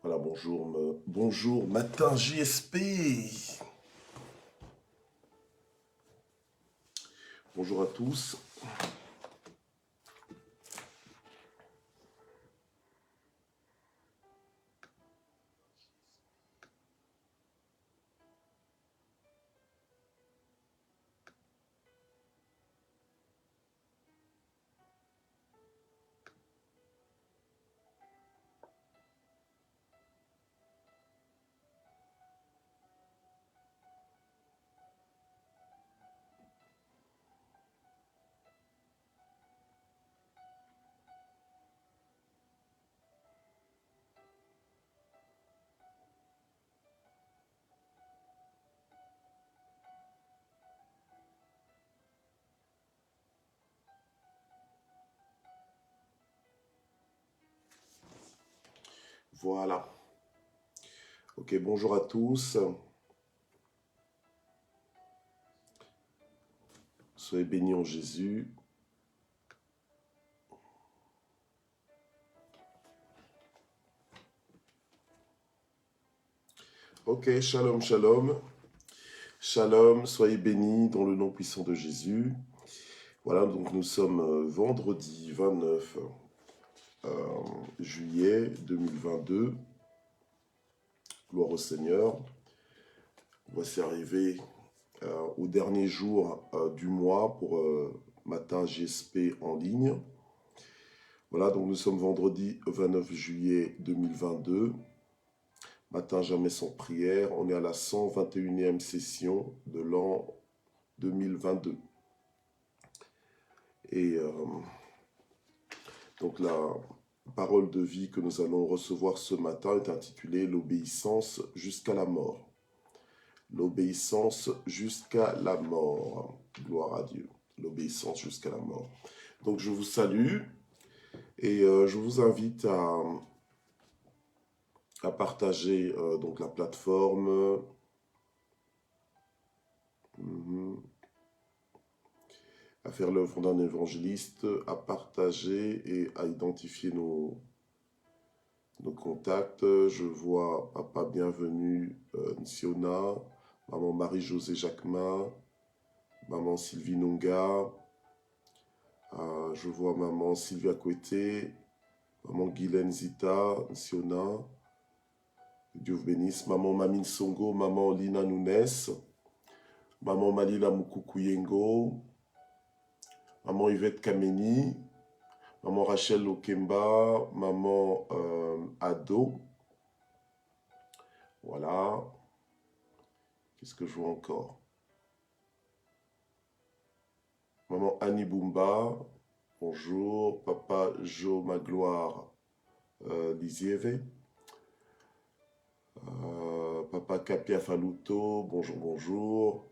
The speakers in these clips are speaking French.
Voilà, bonjour, bonjour, matin JSP. Bonjour à tous. Voilà. Ok, bonjour à tous. Soyez bénis en Jésus. Ok, shalom, shalom. Shalom, soyez bénis dans le nom puissant de Jésus. Voilà, donc nous sommes vendredi 29 juillet 2022. Gloire au Seigneur. Voici arrivé au dernier jour du mois pour matin GSP en ligne. Voilà, donc nous sommes vendredi 29 juillet 2022. Matin jamais sans prière. On est à la 121e session de l'an 2022. Et donc la parole de vie que nous allons recevoir ce matin est intitulée « L'obéissance jusqu'à la mort ». L'obéissance jusqu'à la mort. Gloire à Dieu. L'obéissance jusqu'à la mort. Donc je vous salue et je vous invite à partager donc la plateforme. À faire l'œuvre d'un évangéliste, à partager et à identifier nos contacts. Je vois Papa Bienvenue Nsiona, Maman Marie-Josée Jacquemin, Maman Sylvie Nonga, je vois Maman Sylvia Kouete, Maman Guylaine Zita Nsiona, Dieu vous bénisse, Maman Mamine Songo, Maman Lina Nunes, Maman Malila Mukukuyengo, Maman Yvette Kameni, Maman Rachel Okemba, Maman Ado. Voilà. Qu'est-ce que je vois encore? Maman Annie Bumba. Bonjour. Papa Jo Magloire Lisieve. Papa Kapia Faluto. Bonjour, bonjour.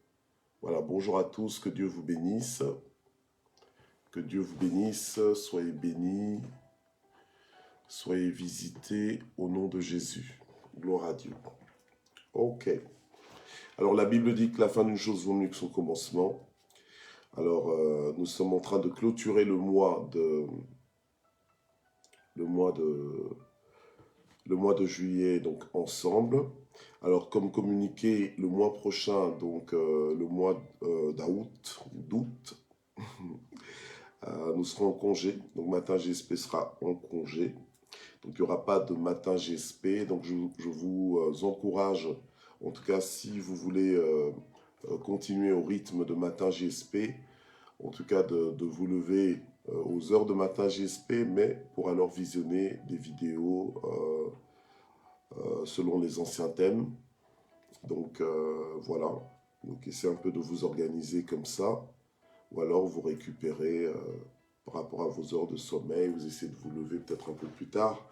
Voilà, bonjour à tous. Que Dieu vous bénisse. Que Dieu vous bénisse. Soyez bénis. Soyez visités au nom de Jésus. Gloire à Dieu. Ok. Alors la Bible dit que la fin d'une chose vaut mieux que son commencement. Alors nous sommes en train de clôturer le mois de juillet donc ensemble. Alors comme communiqué le mois prochain, donc le mois d'août, nous serons en congé. Donc matin GSP sera en congé. Donc il n'y aura pas de matin GSP. Donc je vous encourage, en tout cas si vous voulez continuer au rythme de matin GSP, en tout cas de vous lever aux heures de matin GSP, mais pour alors visionner des vidéos selon les anciens thèmes. Donc voilà, donc essayez un peu de vous organiser comme ça, ou alors vous récupérez par rapport à vos heures de sommeil, vous essayez de vous lever peut-être un peu plus tard.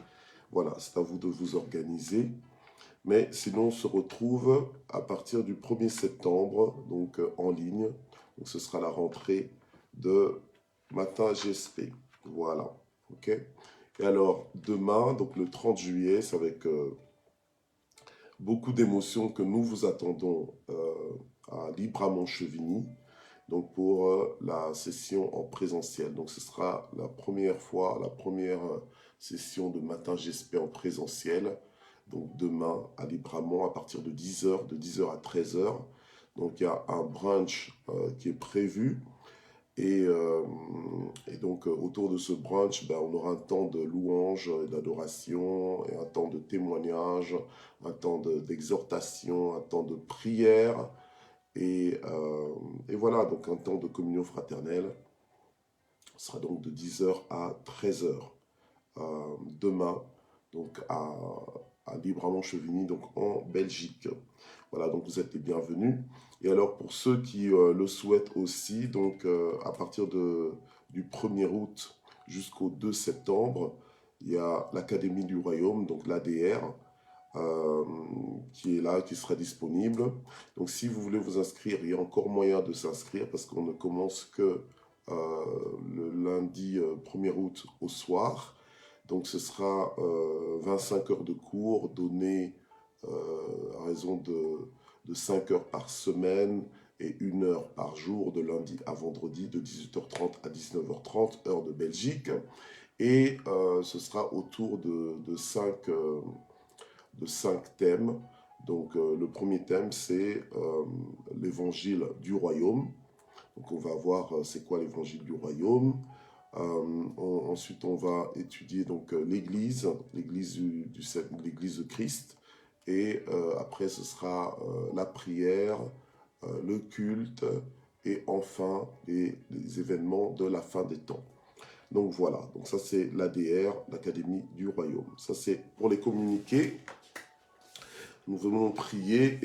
Voilà, c'est à vous de vous organiser. Mais sinon, on se retrouve à partir du 1er septembre, donc en ligne. Donc ce sera la rentrée de matin GSP. Voilà, ok. Et alors, demain, donc le 30 juillet, c'est avec beaucoup d'émotions que nous vous attendons à Libramont-Chevigny, donc pour la session en présentiel. Donc ce sera la première fois, la première session de matin GSP en présentiel. donc demain à Libramont à partir de 10h, de 10h à 13h. Donc il y a un brunch qui est prévu. Et donc, autour de ce brunch, on aura un temps de louange et d'adoration, et un temps de témoignage, un temps d'exhortation, un temps de prière, et voilà, donc un temps de communion fraternelle. Ce sera donc de 10h à 13h demain, donc à Libramont-Chevigny, donc en Belgique. Voilà, donc vous êtes les bienvenus. Et alors pour ceux qui le souhaitent aussi, donc à partir du 1er août jusqu'au 2 septembre, il y a l'Académie du Royaume, donc l'ADR, qui est là, qui sera disponible. Donc si vous voulez vous inscrire, il y a encore moyen de s'inscrire parce qu'on ne commence que le lundi 1er août au soir. Donc ce sera 25 heures de cours données à raison de 5 heures par semaine et 1 heure par jour de lundi à vendredi de 18h30 à 19h30, heure de Belgique. Et ce sera autour de 5 thèmes. Donc le premier thème, c'est l'évangile du royaume. Donc on va voir c'est quoi l'évangile du royaume. Ensuite, on va étudier donc l'Église, l'Église l'Église de Christ. Et après, ce sera la prière, le culte et enfin les événements de la fin des temps. Donc voilà, donc ça c'est l'ADR, l'Académie du Royaume. Ça c'est pour les communiqués. Nous venons prier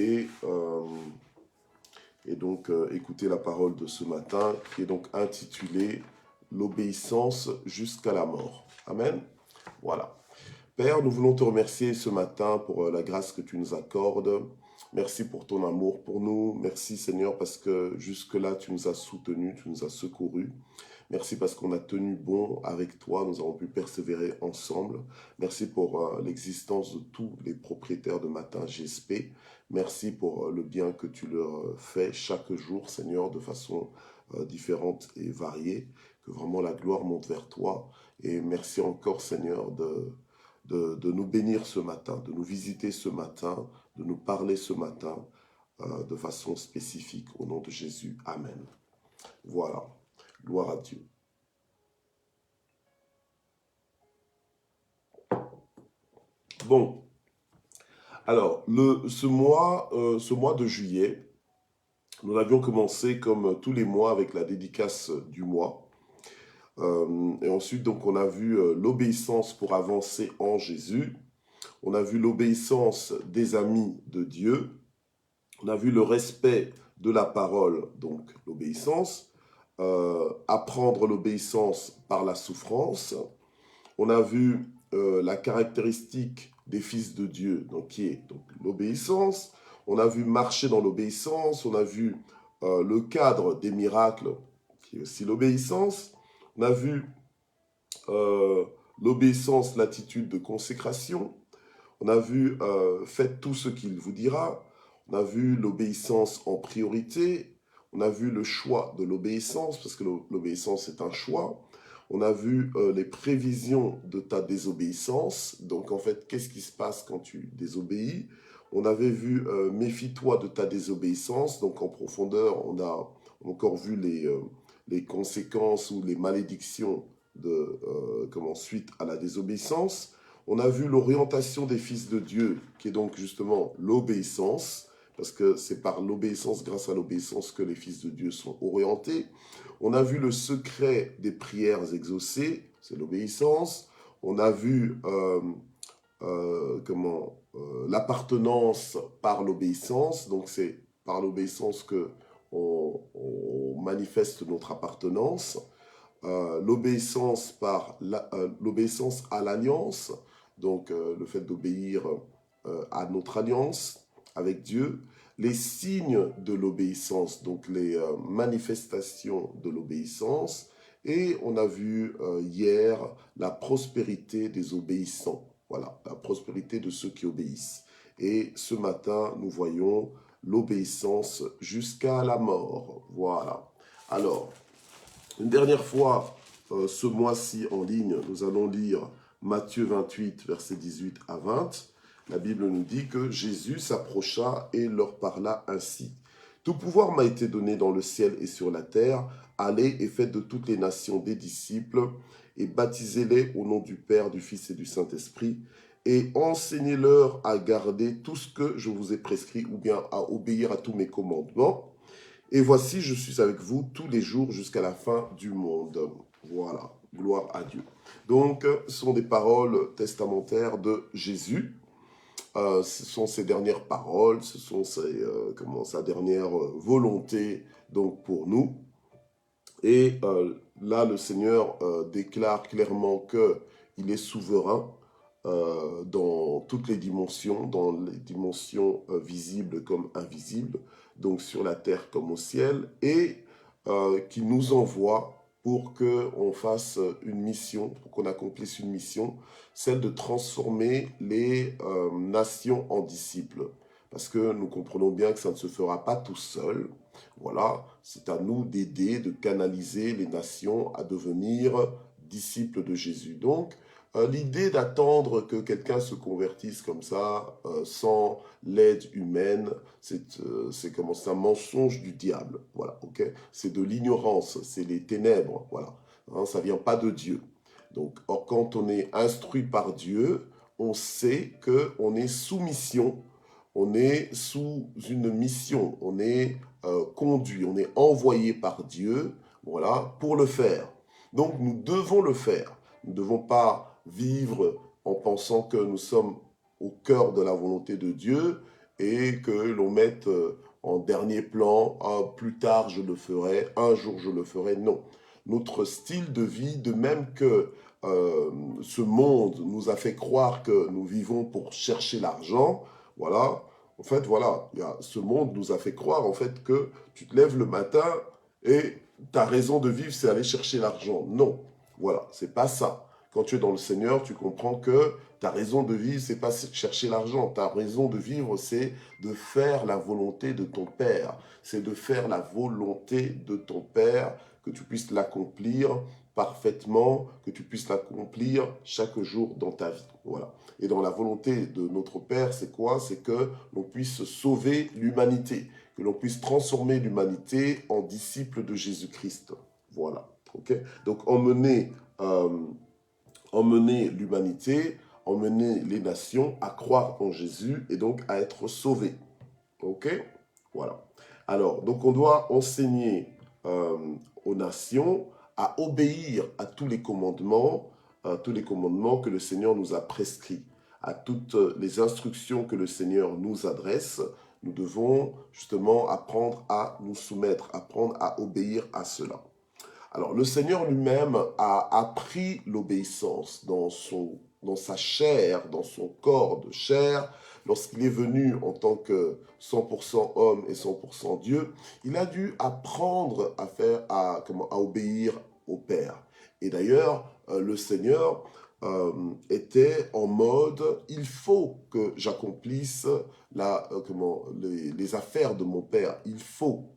et donc écouter la parole de ce matin qui est donc intitulée « L'obéissance jusqu'à la mort ». Amen. Voilà. Père, nous voulons te remercier ce matin pour la grâce que tu nous accordes. Merci pour ton amour pour nous. Merci Seigneur parce que jusque-là tu nous as soutenus, tu nous as secourus. Merci parce qu'on a tenu bon avec toi, nous avons pu persévérer ensemble. Merci pour l'existence de tous les propriétaires de Matin GSP. Merci pour le bien que tu leur fais chaque jour, Seigneur, de façon différente et variée. Que vraiment la gloire monte vers toi. Et merci encore, Seigneur, de nous bénir ce matin, de nous visiter ce matin, de nous parler ce matin de façon spécifique. Au nom de Jésus, Amen. Voilà. Gloire à Dieu. Bon, alors, ce mois de juillet, nous avions commencé comme tous les mois avec la dédicace du mois. Et ensuite, donc, on a vu l'obéissance pour avancer en Jésus. On a vu l'obéissance des amis de Dieu. On a vu le respect de la parole, donc l'obéissance. Apprendre l'obéissance par la souffrance. On a vu la caractéristique des fils de Dieu, donc, qui est donc l'obéissance. On a vu marcher dans l'obéissance. On a vu le cadre des miracles, qui est aussi l'obéissance. On a vu l'obéissance, l'attitude de consécration. On a vu faites tout ce qu'il vous dira. On a vu l'obéissance en priorité. On a vu le choix de l'obéissance, parce que l'obéissance est un choix. On a vu les prévisions de ta désobéissance. Donc en fait, qu'est-ce qui se passe quand tu désobéis? On avait vu méfie-toi de ta désobéissance. Donc en profondeur, on a encore vu les conséquences ou les malédictions suite à la désobéissance. On a vu l'orientation des fils de Dieu, qui est donc justement l'obéissance, parce que c'est par l'obéissance, grâce à l'obéissance, que les fils de Dieu sont orientés. On a vu le secret des prières exaucées, c'est l'obéissance. On a vu l'appartenance par l'obéissance, donc c'est par l'obéissance que on manifeste notre appartenance. L'obéissance l'obéissance à l'alliance, donc le fait d'obéir à notre alliance avec Dieu, les signes de l'obéissance, donc les manifestations de l'obéissance, et on a vu hier la prospérité des obéissants, voilà, la prospérité de ceux qui obéissent. Et ce matin, nous voyons l'obéissance jusqu'à la mort, voilà. Alors, une dernière fois, ce mois-ci en ligne, nous allons lire Matthieu 28, versets 18 à 20. La Bible nous dit que Jésus s'approcha et leur parla ainsi. Tout pouvoir m'a été donné dans le ciel et sur la terre. Allez et faites de toutes les nations des disciples et baptisez-les au nom du Père, du Fils et du Saint-Esprit et enseignez-leur à garder tout ce que je vous ai prescrit ou bien à obéir à tous mes commandements. Et voici, je suis avec vous tous les jours jusqu'à la fin du monde. Voilà, gloire à Dieu. Donc, ce sont des paroles testamentaires de Jésus. Ce sont ses dernières paroles, ce sont sa dernière volonté donc pour nous. Et là, le Seigneur déclare clairement qu'il est souverain dans toutes les dimensions, dans les dimensions visibles comme invisibles, donc sur la terre comme au ciel, et qui nous envoie pour qu'on fasse une mission, pour qu'on accomplisse une mission, celle de transformer les nations en disciples. Parce que nous comprenons bien que ça ne se fera pas tout seul. Voilà, c'est à nous d'aider, de canaliser les nations à devenir disciples de Jésus. Donc, l'idée d'attendre que quelqu'un se convertisse comme ça, sans l'aide humaine, c'est un mensonge du diable. Voilà, ok. C'est de l'ignorance, c'est les ténèbres. Voilà, hein, ça vient pas de Dieu. Donc, or, quand on est instruit par Dieu, on sait que on est sous mission, on est sous une mission, on est conduit, on est envoyé par Dieu, voilà, pour le faire. Donc, nous devons le faire. Nous ne devons pas vivre en pensant que nous sommes au cœur de la volonté de Dieu et que l'on mette en dernier plan, ah, plus tard je le ferai, un jour je le ferai. Non. Notre style de vie, de même que ce monde nous a fait croire que nous vivons pour chercher l'argent, voilà. En fait, voilà, ce monde nous a fait croire en fait que tu te lèves le matin et ta raison de vivre, c'est aller chercher l'argent. Non, voilà, c'est pas ça. Quand tu es dans le Seigneur, tu comprends que ta raison de vivre, c'est pas chercher l'argent. Ta raison de vivre, c'est de faire la volonté de ton Père. C'est de faire la volonté de ton Père, que tu puisses l'accomplir parfaitement, que tu puisses l'accomplir chaque jour dans ta vie. Voilà. Et dans la volonté de notre Père, c'est quoi? C'est que l'on puisse sauver l'humanité, que l'on puisse transformer l'humanité en disciples de Jésus-Christ. Voilà. Ok. Donc emmener l'humanité, emmener les nations à croire en Jésus et donc à être sauvés. Ok? Voilà. Alors, donc on doit enseigner aux nations à obéir à tous les commandements que le Seigneur nous a prescrits, à toutes les instructions que le Seigneur nous adresse. Nous devons justement apprendre à nous soumettre, apprendre à obéir à cela. Alors, le Seigneur lui-même a appris l'obéissance dans sa chair, dans son corps de chair. Lorsqu'il est venu en tant que 100% homme et 100% Dieu, il a dû apprendre à obéir au Père. Et d'ailleurs, le Seigneur était en mode, il faut que j'accomplisse les affaires de mon Père. Il faut.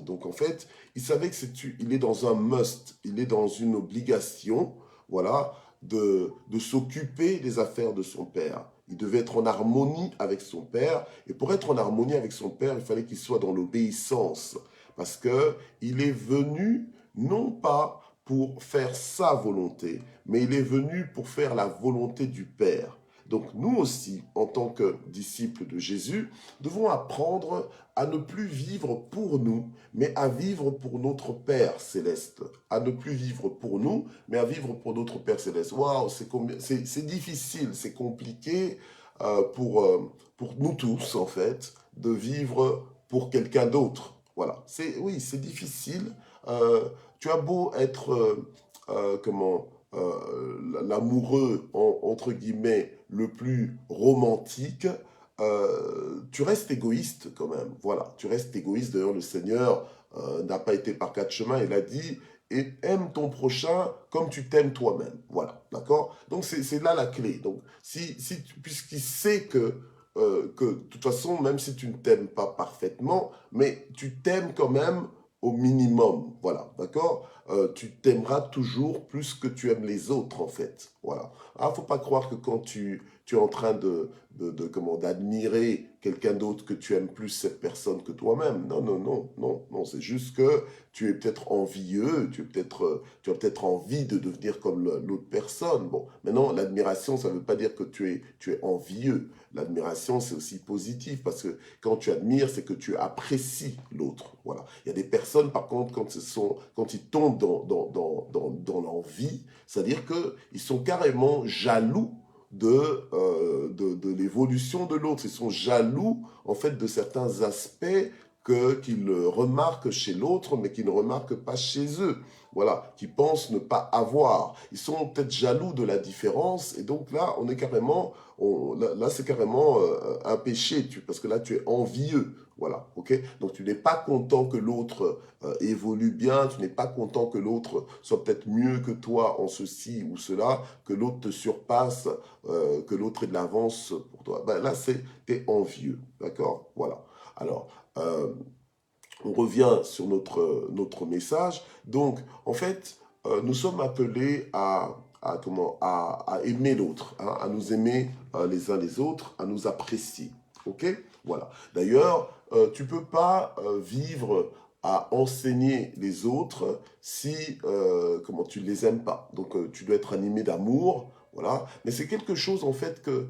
Donc en fait, il savait il est dans un must, il est dans une obligation, voilà, de s'occuper des affaires de son Père. Il devait être en harmonie avec son Père, et pour être en harmonie avec son Père, il fallait qu'il soit dans l'obéissance, parce que il est venu non pas pour faire sa volonté, mais il est venu pour faire la volonté du Père. Donc nous aussi, en tant que disciples de Jésus, devons apprendre à ne plus vivre pour nous, mais à vivre pour notre Père céleste. À ne plus vivre pour nous, mais à vivre pour notre Père céleste. Waouh, c'est difficile, c'est compliqué pour nous tous, en fait, de vivre pour quelqu'un d'autre. Voilà, oui, c'est difficile. Tu as beau être, l'amoureux, entre guillemets, le plus romantique, tu restes égoïste quand même. Voilà, tu restes égoïste. D'ailleurs, le Seigneur n'a pas été par quatre chemins. Il a dit, et aime ton prochain comme tu t'aimes toi-même. Voilà, d'accord? Donc, c'est là la clé. Donc, puisqu'il sait que de toute façon, même si tu ne t'aimes pas parfaitement, mais tu t'aimes quand même au minimum. Voilà, d'accord? tu t'aimeras toujours plus que tu aimes les autres, en fait. Voilà. Ah, faut pas croire que quand tu es en train d'admirer quelqu'un d'autre, que tu aimes plus cette personne que toi-même. Non, non, non, non, non. C'est juste que tu es peut-être envieux, tu as peut-être envie de devenir comme l'autre personne. Bon, maintenant, l'admiration, ça ne veut pas dire que tu es envieux. L'admiration, c'est aussi positif parce que quand tu admires, c'est que tu apprécies l'autre. Voilà. Il y a des personnes, par contre, quand ils tombent dans l'envie, c'est-à-dire qu'ils sont carrément jaloux de l'évolution de l'autre. Ils sont jaloux, en fait, de certains aspects qu'ils remarquent chez l'autre, mais qu'ils ne remarquent pas chez eux. Voilà, qui pensent ne pas avoir. Ils sont peut-être jaloux de la différence, et donc là, on est carrément, là c'est carrément un péché, parce que là, tu es envieux. Voilà, ok. Donc tu n'es pas content que l'autre évolue bien, tu n'es pas content que l'autre soit peut-être mieux que toi en ceci ou cela, que l'autre te surpasse, que l'autre ait de l'avance pour toi. Ben là, t'es envieux, d'accord. Voilà. Alors, on revient sur notre message. Donc, en fait, nous sommes appelés à aimer l'autre, hein, à nous aimer les uns les autres, à nous apprécier. Ok. Voilà. D'ailleurs, tu peux pas vivre à enseigner les autres si tu ne les aimes pas. Donc, tu dois être animé d'amour, voilà. Mais c'est quelque chose en fait que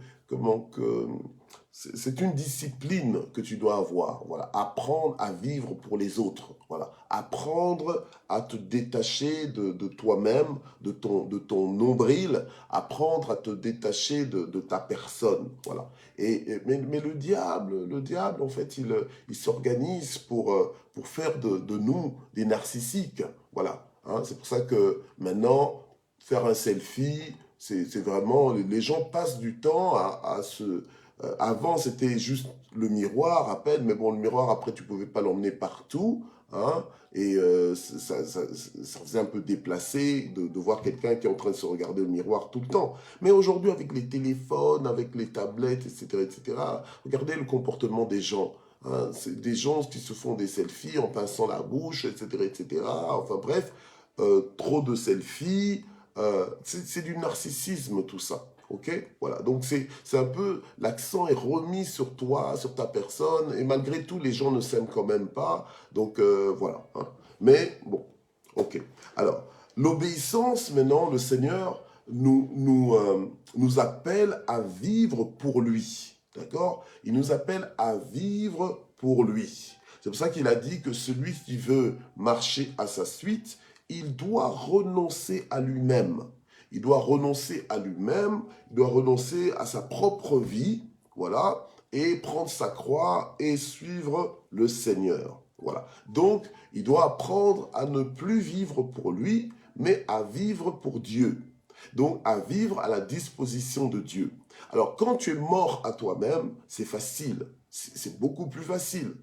c'est une discipline que tu dois avoir. Voilà, apprendre à vivre pour les autres. Voilà, apprendre à te détacher de toi-même, de ton nombril, apprendre à te détacher de ta personne. Voilà. Mais le diable, en fait, il s'organise pour faire de nous des narcissiques. Voilà. Hein, c'est pour ça que maintenant, faire un selfie, c'est vraiment, les gens passent du temps à se... Avant, c'était juste le miroir à peine, mais bon, le miroir, après, tu pouvais pas l'emmener partout, hein, et ça faisait un peu déplacé de voir quelqu'un qui est en train de se regarder au miroir tout le temps. Mais aujourd'hui, avec les téléphones, avec les tablettes, etc., regardez le comportement des gens. Hein, c'est des gens qui se font des selfies en pinçant la bouche, etc. Enfin bref, trop de selfies, c'est du narcissisme tout ça. Ok, voilà. Donc c'est un peu l'accent est remis sur toi, sur ta personne, et malgré tout les gens ne s'aiment quand même pas. Donc voilà. Hein. Mais bon, ok. Alors l'obéissance maintenant, le Seigneur nous appelle à vivre pour lui. D'accord? Il nous appelle à vivre pour lui. C'est pour ça qu'il a dit que celui qui veut marcher à sa suite, il doit renoncer à lui-même. Il doit renoncer à lui-même, il doit renoncer à sa propre vie, voilà, et prendre sa croix et suivre le Seigneur. Voilà. Donc, il doit apprendre à ne plus vivre pour lui, mais à vivre pour Dieu. Donc, à vivre à la disposition de Dieu. Alors, quand tu es mort à toi-même, c'est facile. C'est beaucoup plus facile.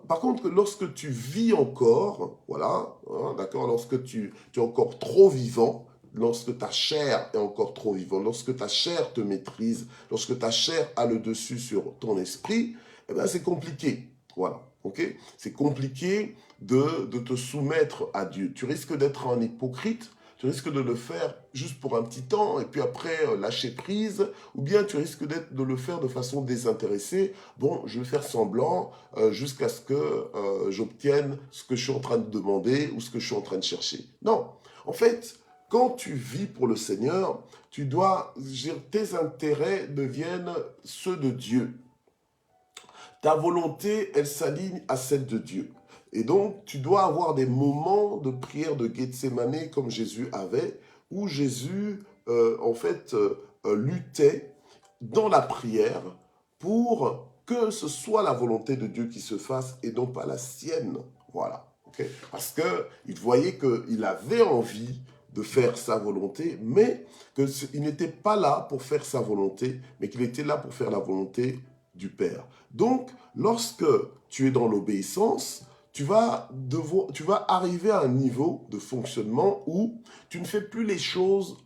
Par contre, lorsque tu vis encore, voilà, hein, d'accord, lorsque tu es encore trop vivant, lorsque ta chair est encore trop vivante, lorsque ta chair te maîtrise, lorsque ta chair a le dessus sur ton esprit, eh bien c'est compliqué. Voilà, ok? C'est compliqué de te soumettre à Dieu. Tu risques d'être un hypocrite, tu risques de le faire juste pour un petit temps et puis après lâcher prise, ou bien tu risques de le faire de façon désintéressée. Bon, je vais faire semblant jusqu'à ce que j'obtienne ce que je suis en train de demander ou ce que je suis en train de chercher. Non, en fait, quand tu vis pour le Seigneur, tes intérêts deviennent ceux de Dieu. Ta volonté, elle s'aligne à celle de Dieu. Et donc, tu dois avoir des moments de prière de Gethsémané comme Jésus avait, où Jésus, luttait dans la prière pour que ce soit la volonté de Dieu qui se fasse et non pas la sienne. Voilà. Okay? Parce qu'il voyait qu'il avait envie de faire sa volonté, mais qu'il n'était pas là pour faire sa volonté, mais qu'il était là pour faire la volonté du Père. Donc, lorsque tu es dans l'obéissance, tu vas arriver à un niveau de fonctionnement où tu ne fais plus les choses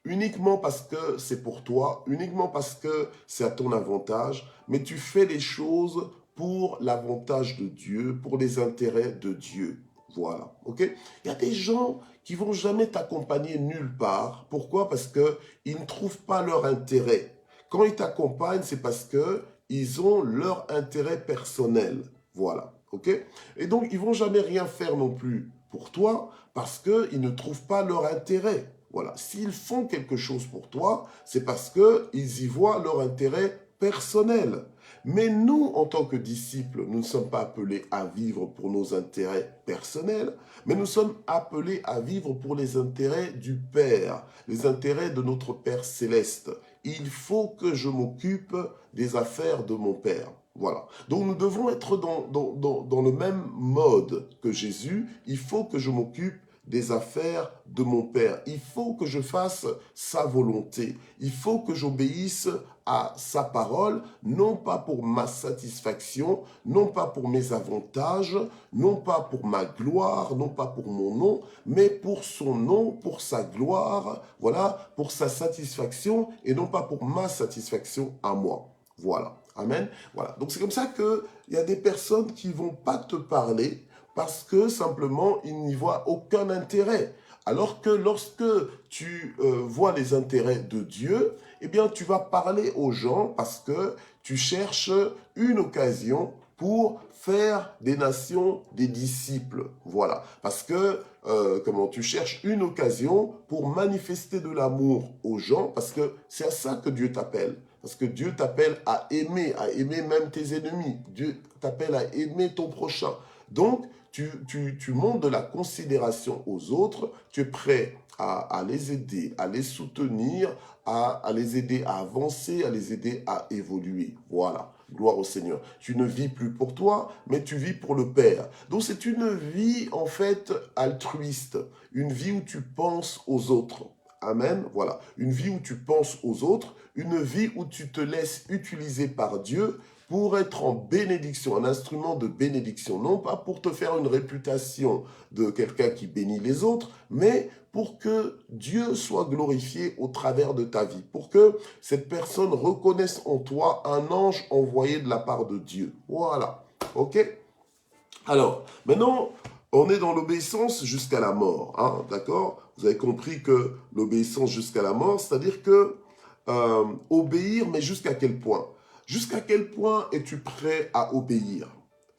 uniquement parce que c'est pour toi, uniquement parce que c'est à ton avantage, mais tu fais les choses pour l'avantage de Dieu, pour les intérêts de Dieu. Voilà, ok? Il y a des gens qui vont jamais t'accompagner nulle part. Pourquoi? Parce qu'ils ne trouvent pas leur intérêt. Quand ils t'accompagnent, c'est parce que ils ont leur intérêt personnel. Voilà, ok? Et donc, ils vont jamais rien faire non plus pour toi parce qu'ils ne trouvent pas leur intérêt. Voilà, s'ils font quelque chose pour toi, c'est parce qu'ils y voient leur intérêt personnel. Mais nous, en tant que disciples, nous ne sommes pas appelés à vivre pour nos intérêts personnels, mais nous sommes appelés à vivre pour les intérêts du Père, les intérêts de notre Père céleste. Il faut que je m'occupe des affaires de mon Père. Voilà. Donc nous devons être dans le même mode que Jésus. Il faut que je m'occupe des affaires de mon Père. Il faut que je fasse sa volonté. Il faut que j'obéisse à sa parole, non pas pour ma satisfaction, non pas pour mes avantages, non pas pour ma gloire, non pas pour mon nom, mais pour son nom, pour sa gloire, voilà, pour sa satisfaction et non pas pour ma satisfaction à moi. Voilà. Amen. Voilà. Donc c'est comme ça qu'il y a des personnes qui vont pas te parler parce que simplement ils n'y voient aucun intérêt. Alors que lorsque tu vois les intérêts de Dieu, eh bien tu vas parler aux gens parce que tu cherches une occasion pour faire des nations des disciples. Voilà. Parce que tu cherches une occasion pour manifester de l'amour aux gens, parce que c'est à ça que Dieu t'appelle. Parce que Dieu t'appelle à aimer même tes ennemis. Dieu t'appelle à aimer ton prochain. Donc, tu montres de la considération aux autres, tu es prêt à les aider, à les soutenir, à les aider à avancer, à les aider à évoluer. Voilà, gloire au Seigneur. Tu ne vis plus pour toi, mais tu vis pour le Père. Donc c'est une vie en fait altruiste, une vie où tu penses aux autres. Amen, voilà. Une vie où tu penses aux autres, une vie où tu te laisses utiliser par Dieu pour être en bénédiction, un instrument de bénédiction, non pas pour te faire une réputation de quelqu'un qui bénit les autres, mais pour que Dieu soit glorifié au travers de ta vie, pour que cette personne reconnaisse en toi un ange envoyé de la part de Dieu. Voilà, ok? Alors, maintenant, on est dans l'obéissance jusqu'à la mort, hein, d'accord? Vous avez compris que l'obéissance jusqu'à la mort, c'est-à-dire que obéir, mais jusqu'à quel point? Jusqu'à quel point es-tu prêt à obéir?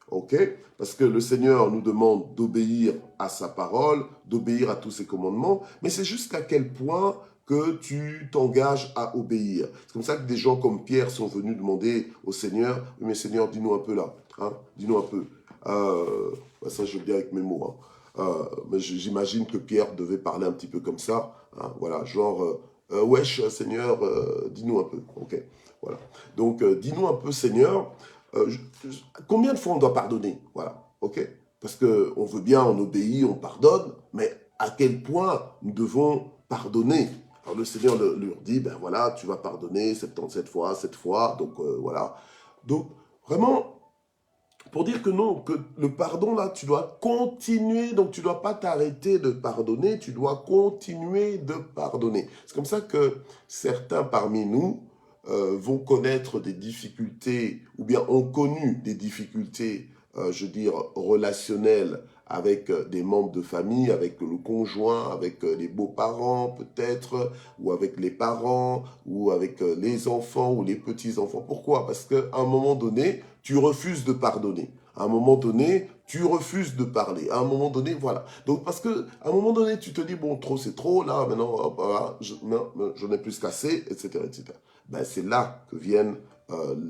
Ok? Parce que le Seigneur nous demande d'obéir à sa parole, d'obéir à tous ses commandements, mais c'est jusqu'à quel point que tu t'engages à obéir. C'est comme ça que des gens comme Pierre sont venus demander au Seigneur, mais Seigneur, dis-nous un peu là, hein? Dis-nous un peu. Ça, je le dis avec mes mots. Hein. Mais j'imagine que Pierre devait parler un petit peu comme ça. Hein, voilà, genre, wesh, Seigneur, dis-nous un peu. Ok, voilà. Donc, dis-nous un peu, Seigneur, combien de fois on doit pardonner? Voilà, ok? Parce qu'on veut bien, on obéit, on pardonne, mais à quel point nous devons pardonner? Alors le Seigneur leur dit, ben voilà, tu vas pardonner 77 fois, 7 fois, donc voilà. Donc, vraiment, pour dire que non, que le pardon, là, tu dois continuer, donc tu ne dois pas t'arrêter de pardonner, tu dois continuer de pardonner. C'est comme ça que certains parmi nous vont connaître des difficultés, ou bien ont connu des difficultés, je veux dire, relationnelles avec des membres de famille, avec le conjoint, avec les beaux-parents peut-être, ou avec les parents, ou avec les enfants ou les petits-enfants. Pourquoi? Parce qu'à un moment donné, tu refuses de pardonner. À un moment donné, tu refuses de parler. À un moment donné, voilà. Donc, parce que à un moment donné, tu te dis, bon, trop, c'est trop, là, maintenant, hop, voilà, j'en ai plus qu'assez, etc., etc. Ben, c'est là que viennent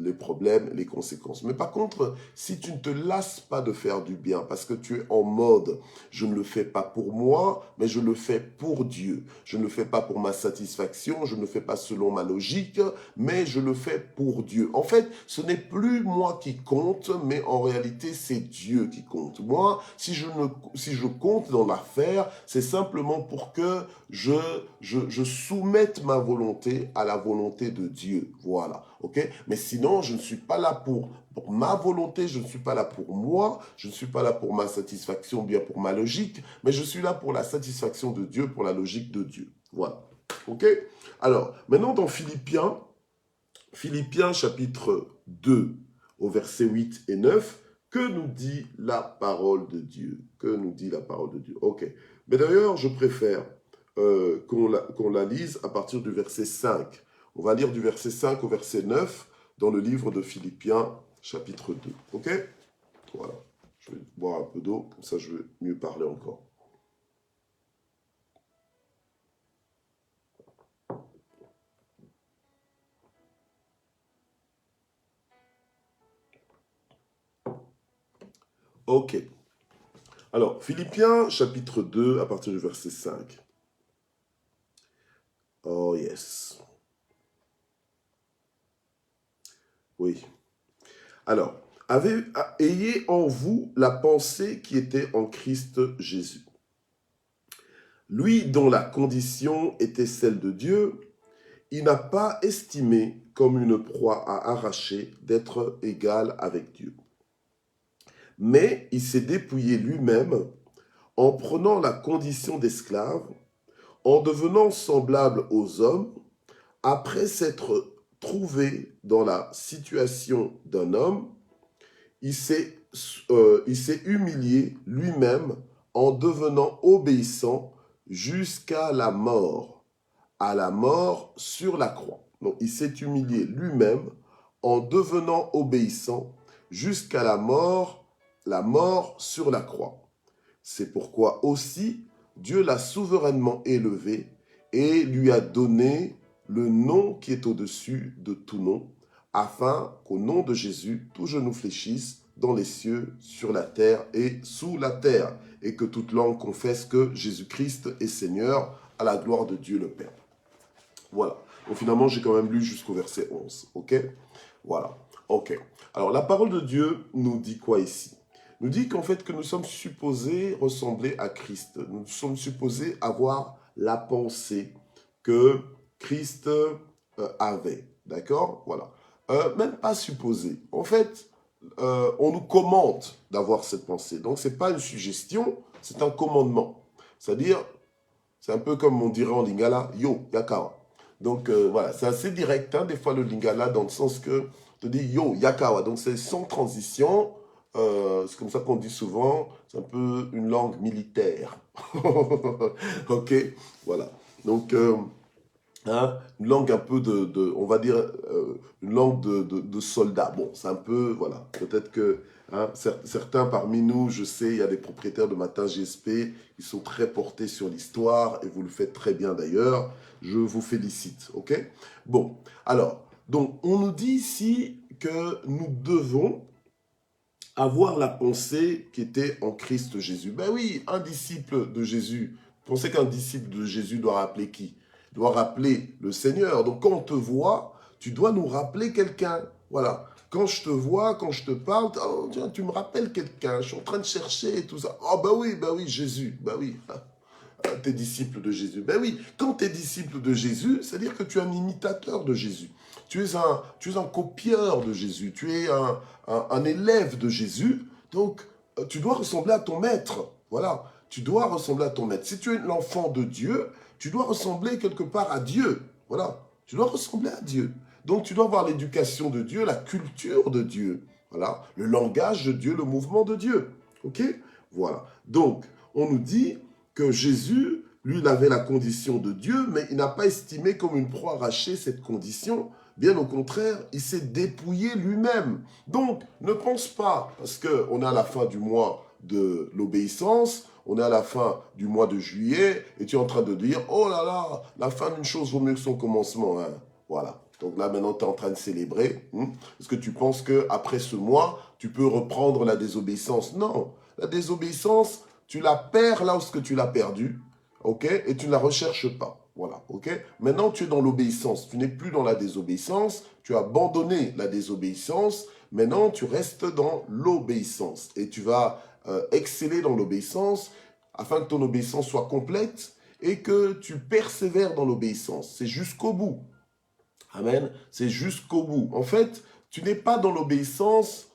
les problèmes, les conséquences. Mais par contre, si tu ne te lasses pas de faire du bien, parce que tu es en mode, je ne le fais pas pour moi, mais je le fais pour Dieu. Je ne le fais pas pour ma satisfaction, je ne le fais pas selon ma logique, mais je le fais pour Dieu. En fait, ce n'est plus moi qui compte, mais en réalité, c'est Dieu qui compte. Moi, si je compte dans l'affaire, c'est simplement pour que je soumette ma volonté à la volonté de Dieu. Voilà, ok? Mais sinon, je ne suis pas là pour ma volonté, je ne suis pas là pour moi, je ne suis pas là pour ma satisfaction, bien pour ma logique, mais je suis là pour la satisfaction de Dieu, pour la logique de Dieu. Voilà, ok? Alors, maintenant dans Philippiens chapitre 2, au verset 8 et 9, Que nous dit la parole de Dieu? Que nous dit la parole de Dieu? Ok. Mais d'ailleurs, je préfère qu'on la lise à partir du verset 5. On va lire du verset 5 au verset 9 dans le livre de Philippiens, chapitre 2. Ok? Voilà. Je vais boire un peu d'eau, comme ça je vais mieux parler encore. Ok. Alors, Philippiens, chapitre 2, à partir du verset 5. Oh yes. Oui. Alors, ayez en vous la pensée qui était en Christ Jésus. Lui dont la condition était celle de Dieu, il n'a pas estimé comme une proie à arracher d'être égal avec Dieu. Mais il s'est dépouillé lui-même en prenant la condition d'esclave, en devenant semblable aux hommes, après s'être trouvé dans la situation d'un homme, il s'est humilié lui-même en devenant obéissant jusqu'à la mort sur la croix. Donc il s'est humilié lui-même en devenant obéissant jusqu'à la mort sur la croix. C'est pourquoi aussi Dieu l'a souverainement élevé et lui a donné le nom qui est au-dessus de tout nom, afin qu'au nom de Jésus, tout genou fléchisse dans les cieux, sur la terre et sous la terre, et que toute langue confesse que Jésus-Christ est Seigneur, à la gloire de Dieu le Père. Voilà. Donc finalement, j'ai quand même lu jusqu'au verset 11. Ok? Voilà. Ok. Alors, la parole de Dieu nous dit quoi ici? Nous dit qu'en fait, que nous sommes supposés ressembler à Christ. Nous sommes supposés avoir la pensée que Christ avait. D'accord? Voilà. Même pas supposé. En fait, on nous commande d'avoir cette pensée. Donc, ce n'est pas une suggestion, c'est un commandement. C'est-à-dire, c'est un peu comme on dirait en lingala, yo, yakawa. Donc voilà, c'est assez direct, hein, des fois le lingala, dans le sens que on te dit yo, yakawa. Donc c'est sans transition, c'est comme ça qu'on dit souvent, c'est un peu une langue militaire. Ok, voilà. Donc, hein, une langue un peu on va dire, une langue de soldat. Bon, c'est un peu, voilà, peut-être que hein, certains parmi nous, je sais, il y a des propriétaires de Matin GSP qui sont très portés sur l'histoire, et vous le faites très bien d'ailleurs, je vous félicite, ok? Bon, alors, donc, on nous dit ici que nous devons avoir la pensée qui était en Christ Jésus. Ben oui, un disciple de Jésus, pensez qu'un disciple de Jésus doit rappeler qui? Doit rappeler le Seigneur. Donc quand on te voit, tu dois nous rappeler quelqu'un. Voilà. Quand je te vois, quand je te parle, oh, tiens, tu me rappelles quelqu'un, je suis en train de chercher et tout ça. Oh ben oui, Jésus, ben oui. T'es disciple de Jésus. Ben oui, quand tu es disciple de Jésus, c'est-à-dire que tu es un imitateur de Jésus. Tu es un copieur de Jésus. Tu es un élève de Jésus. Donc, tu dois ressembler à ton maître. Voilà, tu dois ressembler à ton maître. Si tu es l'enfant de Dieu, tu dois ressembler quelque part à Dieu. Voilà, tu dois ressembler à Dieu. Donc, tu dois avoir l'éducation de Dieu, la culture de Dieu. Voilà, le langage de Dieu, le mouvement de Dieu. Ok? Voilà. Donc, on nous dit que Jésus, lui, il avait la condition de Dieu, mais il n'a pas estimé comme une proie arrachée cette condition. Bien au contraire, il s'est dépouillé lui-même. Donc, ne pense pas, parce qu'on est à la fin du mois de l'obéissance, on est à la fin du mois de juillet, et tu es en train de dire, oh là là, la fin d'une chose vaut mieux que son commencement. Hein. Voilà. Donc là, maintenant, tu es en train de célébrer. Est-ce que tu penses qu'après ce mois, tu peux reprendre la désobéissance? Non. La désobéissance, tu la perds là où tu l'as perdue, ok? Et tu ne la recherches pas. Voilà, ok? Maintenant, tu es dans l'obéissance. Tu n'es plus dans la désobéissance. Tu as abandonné la désobéissance. Maintenant, tu restes dans l'obéissance. Et tu vas exceller dans l'obéissance afin que ton obéissance soit complète et que tu persévères dans l'obéissance. C'est jusqu'au bout. Amen. C'est jusqu'au bout. En fait, tu n'es pas dans l'obéissance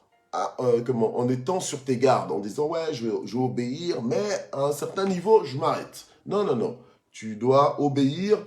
en étant sur tes gardes, en disant, ouais, je vais obéir, mais à un certain niveau, je m'arrête. Non, non, non. Tu dois obéir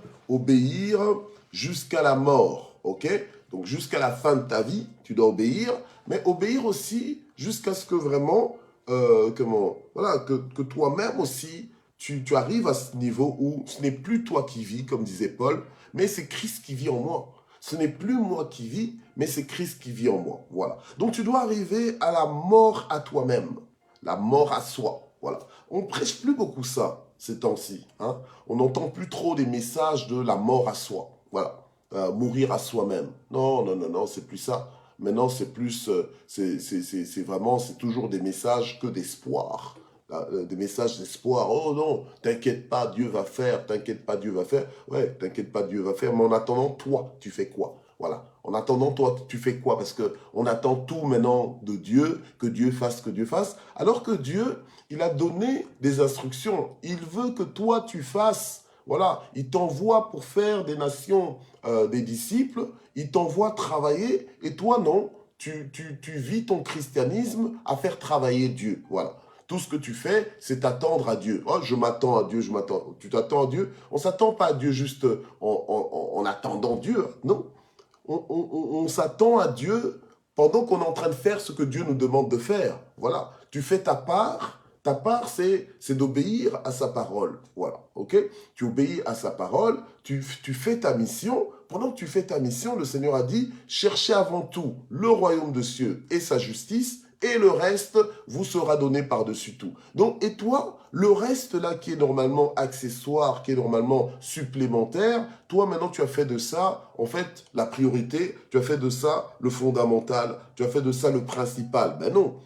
jusqu'à la mort, ok? Donc jusqu'à la fin de ta vie, tu dois obéir, mais obéir aussi jusqu'à ce que vraiment, voilà, que toi-même aussi, tu arrives à ce niveau où ce n'est plus toi qui vis, comme disait Paul, mais c'est Christ qui vit en moi. Ce n'est plus moi qui vis, mais c'est Christ qui vit en moi. Voilà. Donc tu dois arriver à la mort à toi-même, la mort à soi. Voilà. On ne prêche plus beaucoup ça ces temps-ci. Hein. On n'entend plus trop des messages de la mort à soi. Voilà. Mourir à soi-même. Non, non, non, non, c'est plus ça. Maintenant, c'est plus, c'est vraiment, c'est toujours des messages que d'espoir. Des messages d'espoir. Oh non, t'inquiète pas, Dieu va faire, t'inquiète pas, Dieu va faire. Ouais, t'inquiète pas, Dieu va faire, mais en attendant, toi, tu fais quoi? Voilà. En attendant, toi, tu fais quoi? Parce que on attend tout maintenant de Dieu, que Dieu fasse, que Dieu fasse. Alors que Dieu, il a donné des instructions. Il veut que toi, tu fasses. Voilà, il t'envoie pour faire des nations des disciples, il t'envoie travailler, et toi, non, tu vis ton christianisme à faire travailler Dieu. Voilà. Tout ce que tu fais, c'est t'attendre à Dieu. Oh, je m'attends à Dieu, je m'attends. Tu t'attends à Dieu. On ne s'attend pas à Dieu juste en attendant Dieu. Non. On s'attend à Dieu pendant qu'on est en train de faire ce que Dieu nous demande de faire. Voilà. Tu fais ta part. Ta part, c'est d'obéir à sa parole. Voilà. OK? Tu obéis à sa parole. Tu fais ta mission. Pendant que tu fais ta mission, le Seigneur a dit, cherchez avant tout le royaume de cieux et sa justice, et le reste vous sera donné par-dessus tout. Donc, et toi, le reste là qui est normalement accessoire, qui est normalement supplémentaire, toi maintenant tu as fait de ça, en fait, la priorité, tu as fait de ça le fondamental, tu as fait de ça le principal. Ben non,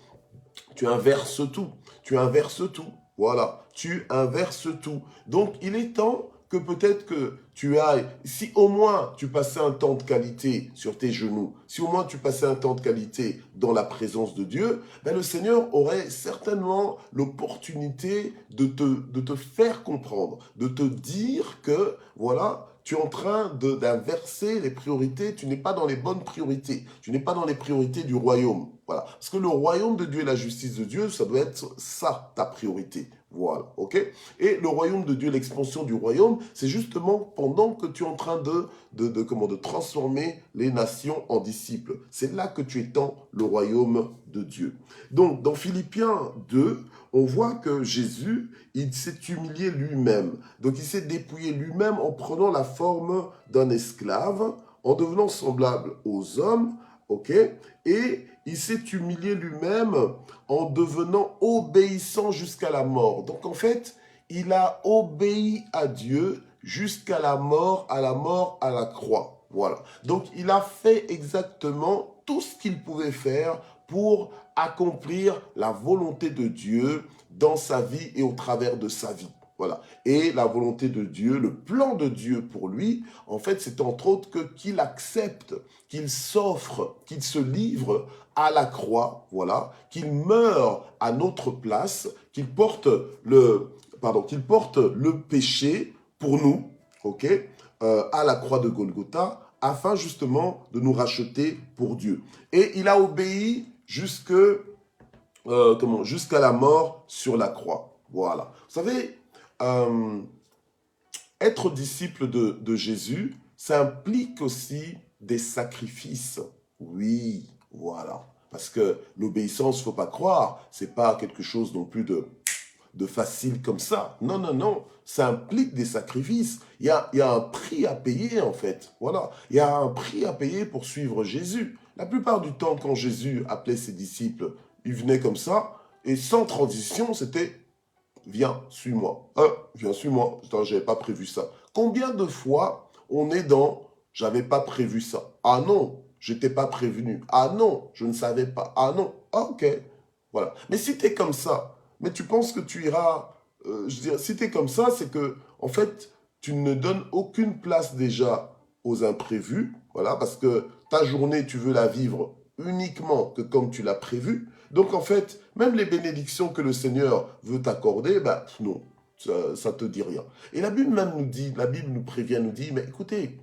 tu inverses tout, tu inverses tout, voilà, tu inverses tout. Donc, il est temps que peut-être que tu ailles, si au moins tu passais un temps de qualité sur tes genoux, si au moins tu passais un temps de qualité dans la présence de Dieu, ben le Seigneur aurait certainement l'opportunité de te faire comprendre, de te dire que, voilà, tu es en train d'inverser les priorités, tu n'es pas dans les bonnes priorités, tu n'es pas dans les priorités du royaume. Voilà. Parce que le royaume de Dieu et la justice de Dieu, ça doit être ça, ta priorité. Voilà, ok? Et le royaume de Dieu, l'expansion du royaume, c'est justement pendant que tu es en train de transformer les nations en disciples. C'est là que tu étends le royaume de Dieu. Donc, dans Philippiens 2, on voit que Jésus, il s'est humilié lui-même. Donc, il s'est dépouillé lui-même en prenant la forme d'un esclave, en devenant semblable aux hommes, ok? Et il s'est humilié lui-même en devenant obéissant jusqu'à la mort. Donc en fait, il a obéi à Dieu jusqu'à la mort à la croix. Voilà. Donc il a fait exactement tout ce qu'il pouvait faire pour accomplir la volonté de Dieu dans sa vie et au travers de sa vie. Voilà. Et la volonté de Dieu, le plan de Dieu pour lui, en fait, c'est entre autres qu'il accepte, qu'il s'offre, qu'il se livre à la croix, voilà, qu'il meure à notre place, qu'il porte qu'il porte le péché pour nous, ok, à la croix de Golgotha, afin justement de nous racheter pour Dieu. Et il a obéi jusqu'à la mort sur la croix. Voilà. Vous savez, être disciple de Jésus, ça implique aussi des sacrifices. Oui, voilà. Parce que l'obéissance, faut pas croire, c'est pas quelque chose non plus de facile comme ça. Non, non, non. Ça implique des sacrifices. Il y a un prix à payer, en fait. Voilà. Il y a un prix à payer pour suivre Jésus. La plupart du temps, quand Jésus appelait ses disciples, il venait comme ça, et sans transition, c'était viens, suis-moi. Viens, suis-moi. J'avais pas prévu ça. Combien de fois on est dans j'avais pas prévu ça? Ah non, j'étais pas prévenu. Ah non, je ne savais pas. Ah non, ah ok. Voilà. Mais si tu es comme ça, mais tu penses que tu iras. Je veux dire, si tu es comme ça, c'est que, en fait, tu ne donnes aucune place déjà aux imprévus. Voilà, parce que ta journée, tu veux la vivre uniquement que comme tu l'as prévu. Donc en fait, même les bénédictions que le Seigneur veut t'accorder, ben non, ça te dit rien. Et la Bible même nous dit, la Bible nous prévient, nous dit, mais écoutez,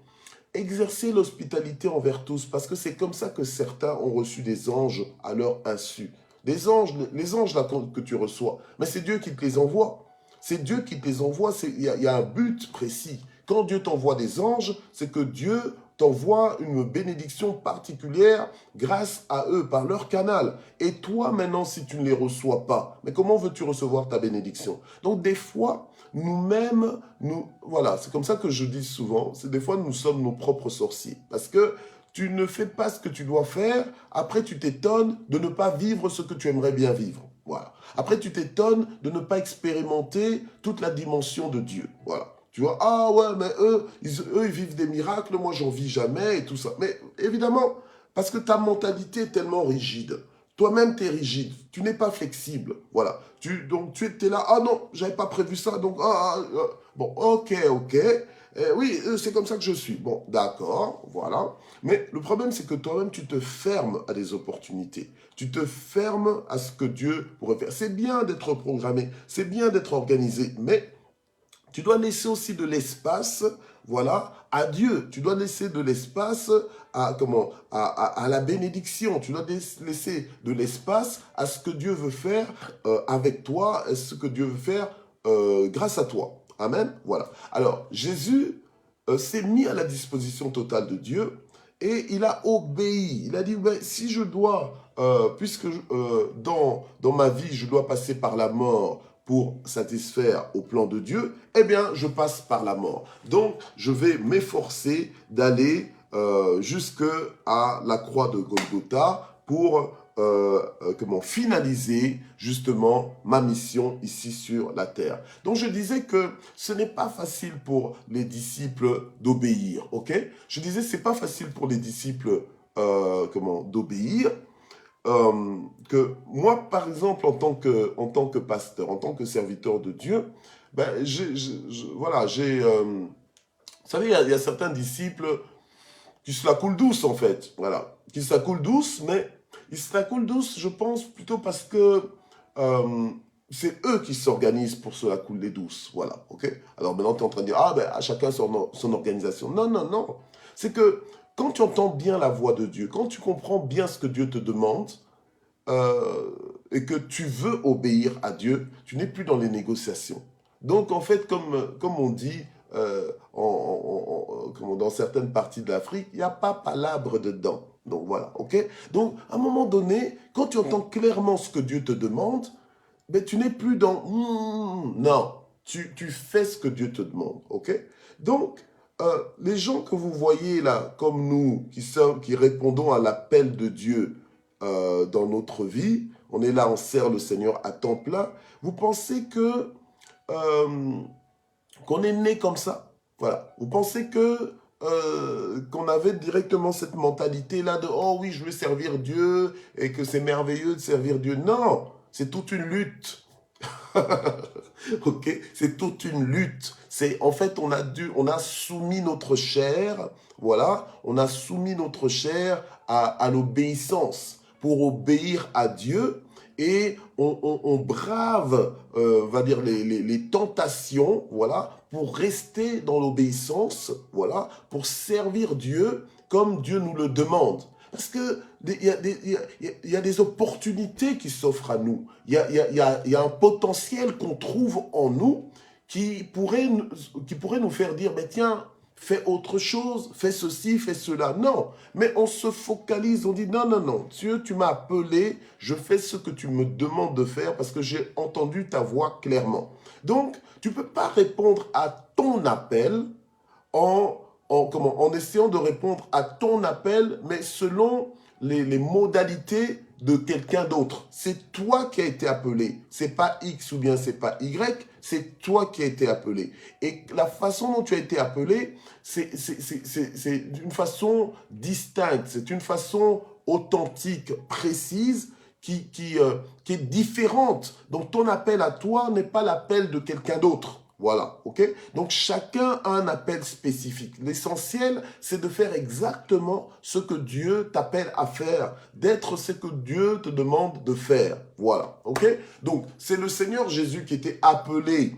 exercez l'hospitalité envers tous, parce que c'est comme ça que certains ont reçu des anges à leur insu. Les anges là que tu reçois, mais c'est Dieu qui te les envoie. C'est Dieu qui te les envoie, il y a un but précis. Quand Dieu t'envoie des anges, c'est que Dieu t'envoie une bénédiction particulière grâce à eux, par leur canal. Et toi, maintenant, si tu ne les reçois pas, mais comment veux-tu recevoir ta bénédiction? Donc, des fois, nous-mêmes, voilà, c'est comme ça que je dis souvent, c'est des fois, nous sommes nos propres sorciers. Parce que tu ne fais pas ce que tu dois faire, après tu t'étonnes de ne pas vivre ce que tu aimerais bien vivre. Voilà. Après, tu t'étonnes de ne pas expérimenter toute la dimension de Dieu. Voilà. Tu vois, ah ouais, mais eux, ils vivent des miracles, moi, j'en vis jamais et tout ça. Mais évidemment, parce que ta mentalité est tellement rigide. Toi-même, tu es rigide. Tu n'es pas flexible. Voilà. Donc, tu étais là, ah non, j'avais pas prévu ça. Donc, bon, ok. Oui, c'est comme ça que je suis. Bon, d'accord, voilà. Mais le problème, c'est que toi-même, tu te fermes à des opportunités. Tu te fermes à ce que Dieu pourrait faire. C'est bien d'être programmé, c'est bien d'être organisé, mais tu dois laisser aussi de l'espace, voilà, à Dieu. Tu dois laisser de l'espace à la bénédiction. Tu dois laisser de l'espace à ce que Dieu veut faire avec toi, à ce que Dieu veut faire grâce à toi. Amen. Voilà. Alors, Jésus s'est mis à la disposition totale de Dieu et il a obéi. Il a dit, ben, si je dois, puisque dans ma vie, je dois passer par la mort pour satisfaire au plan de Dieu, eh bien, je passe par la mort. Donc, je vais m'efforcer d'aller jusqu'à la croix de Golgotha pour finaliser justement ma mission ici sur la terre. Donc je disais que ce n'est pas facile pour les disciples d'obéir, ok? Je disais c'est pas facile pour les disciples d'obéir. Que moi, par exemple, en tant que pasteur, en tant que serviteur de Dieu, ben, voilà, vous savez, il y a certains disciples qui se la coulent douce, en fait, voilà, qui se la coulent douce, mais ils se la coulent douce, je pense, plutôt parce que c'est eux qui s'organisent pour se la couler douce, voilà, ok? Alors maintenant, tu es en train de dire, ah ben, à chacun son organisation. Non, non, non. C'est que quand tu entends bien la voix de Dieu, quand tu comprends bien ce que Dieu te demande, et que tu veux obéir à Dieu, tu n'es plus dans les négociations. Donc, en fait, comme on dit dans certaines parties de l'Afrique, il n'y a pas palabre dedans. Donc, voilà, ok? Donc, à un moment donné, quand tu entends clairement ce que Dieu te demande, ben, tu n'es plus dans non, tu fais ce que Dieu te demande, ok? Donc, les gens que vous voyez là, comme nous, qui répondons à l'appel de Dieu dans notre vie, on est là, on sert le Seigneur à temps plein, vous pensez que qu'on est né comme ça? Voilà. Vous pensez que qu'on avait directement cette mentalité-là de oh oui, je veux servir Dieu et que c'est merveilleux de servir Dieu? Non, c'est toute une lutte. Ok, c'est toute une lutte. C'est en fait on a soumis notre chair, voilà, on a soumis notre chair à l'obéissance pour obéir à Dieu et on brave, va dire les tentations, voilà, pour rester dans l'obéissance, voilà, pour servir Dieu comme Dieu nous le demande. Parce que il y a des opportunités qui s'offrent à nous. Il y a un potentiel qu'on trouve en nous qui pourrait nous faire dire, mais tiens, fais autre chose, fais ceci, fais cela. Non, mais on se focalise, on dit, non, non, non, Dieu, tu m'as appelé, je fais ce que tu me demandes de faire parce que j'ai entendu ta voix clairement. Donc, tu ne peux pas répondre à ton appel en essayant de répondre à ton appel, mais selon les modalités de quelqu'un d'autre. C'est toi qui as été appelé. C'est pas X ou bien c'est pas Y, c'est toi qui as été appelé. Et la façon dont tu as été appelé, c'est d'une façon distincte, c'est une façon authentique, précise, qui est différente. Donc ton appel à toi n'est pas l'appel de quelqu'un d'autre. Voilà, ok? Donc chacun a un appel spécifique. L'essentiel, c'est de faire exactement ce que Dieu t'appelle à faire, d'être ce que Dieu te demande de faire. Voilà, ok? Donc c'est le Seigneur Jésus qui était appelé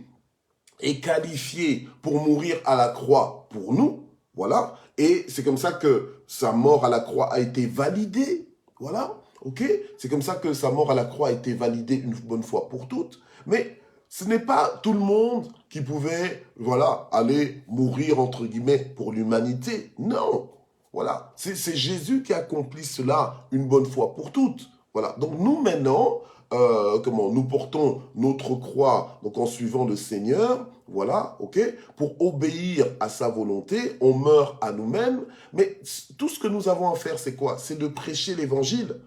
et qualifié pour mourir à la croix pour nous. Voilà, et c'est comme ça que sa mort à la croix a été validée. Voilà, ok? C'est comme ça que sa mort à la croix a été validée une bonne fois pour toutes. Mais ce n'est pas tout le monde qui pouvait, voilà, aller mourir, entre guillemets, pour l'humanité. Non. Voilà, c'est Jésus qui accomplit cela une bonne fois pour toutes. Voilà, donc nous maintenant, nous portons notre croix donc en suivant le Seigneur, voilà, ok, pour obéir à sa volonté, on meurt à nous-mêmes, mais tout ce que nous avons à faire, c'est quoi? C'est de prêcher l'évangile.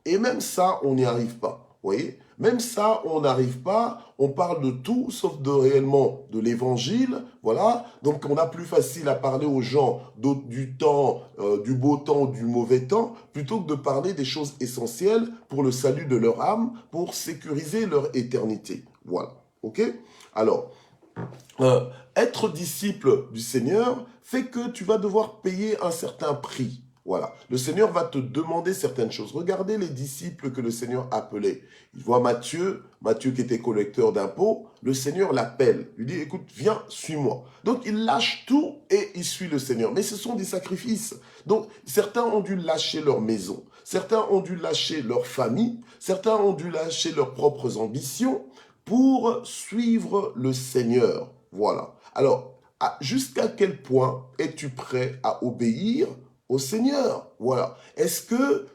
Et même ça, on n'y arrive pas, vous voyez? Même ça, on n'arrive pas, on parle de tout sauf de réellement de l'évangile, voilà. Donc on a plus facile à parler aux gens du temps, du beau temps, du mauvais temps, plutôt que de parler des choses essentielles pour le salut de leur âme, pour sécuriser leur éternité. Voilà, ok? Alors, être disciple du Seigneur fait que tu vas devoir payer un certain prix. Voilà. Le Seigneur va te demander certaines choses. Regardez les disciples que le Seigneur appelait. Il voit Matthieu qui était collecteur d'impôts. Le Seigneur l'appelle. Il lui dit, écoute, viens, suis-moi. Donc, il lâche tout et il suit le Seigneur. Mais ce sont des sacrifices. Donc, certains ont dû lâcher leur maison. Certains ont dû lâcher leur famille. Certains ont dû lâcher leurs propres ambitions pour suivre le Seigneur. Voilà. Alors, jusqu'à quel point es-tu prêt à obéir au Seigneur? Voilà. Est-ce que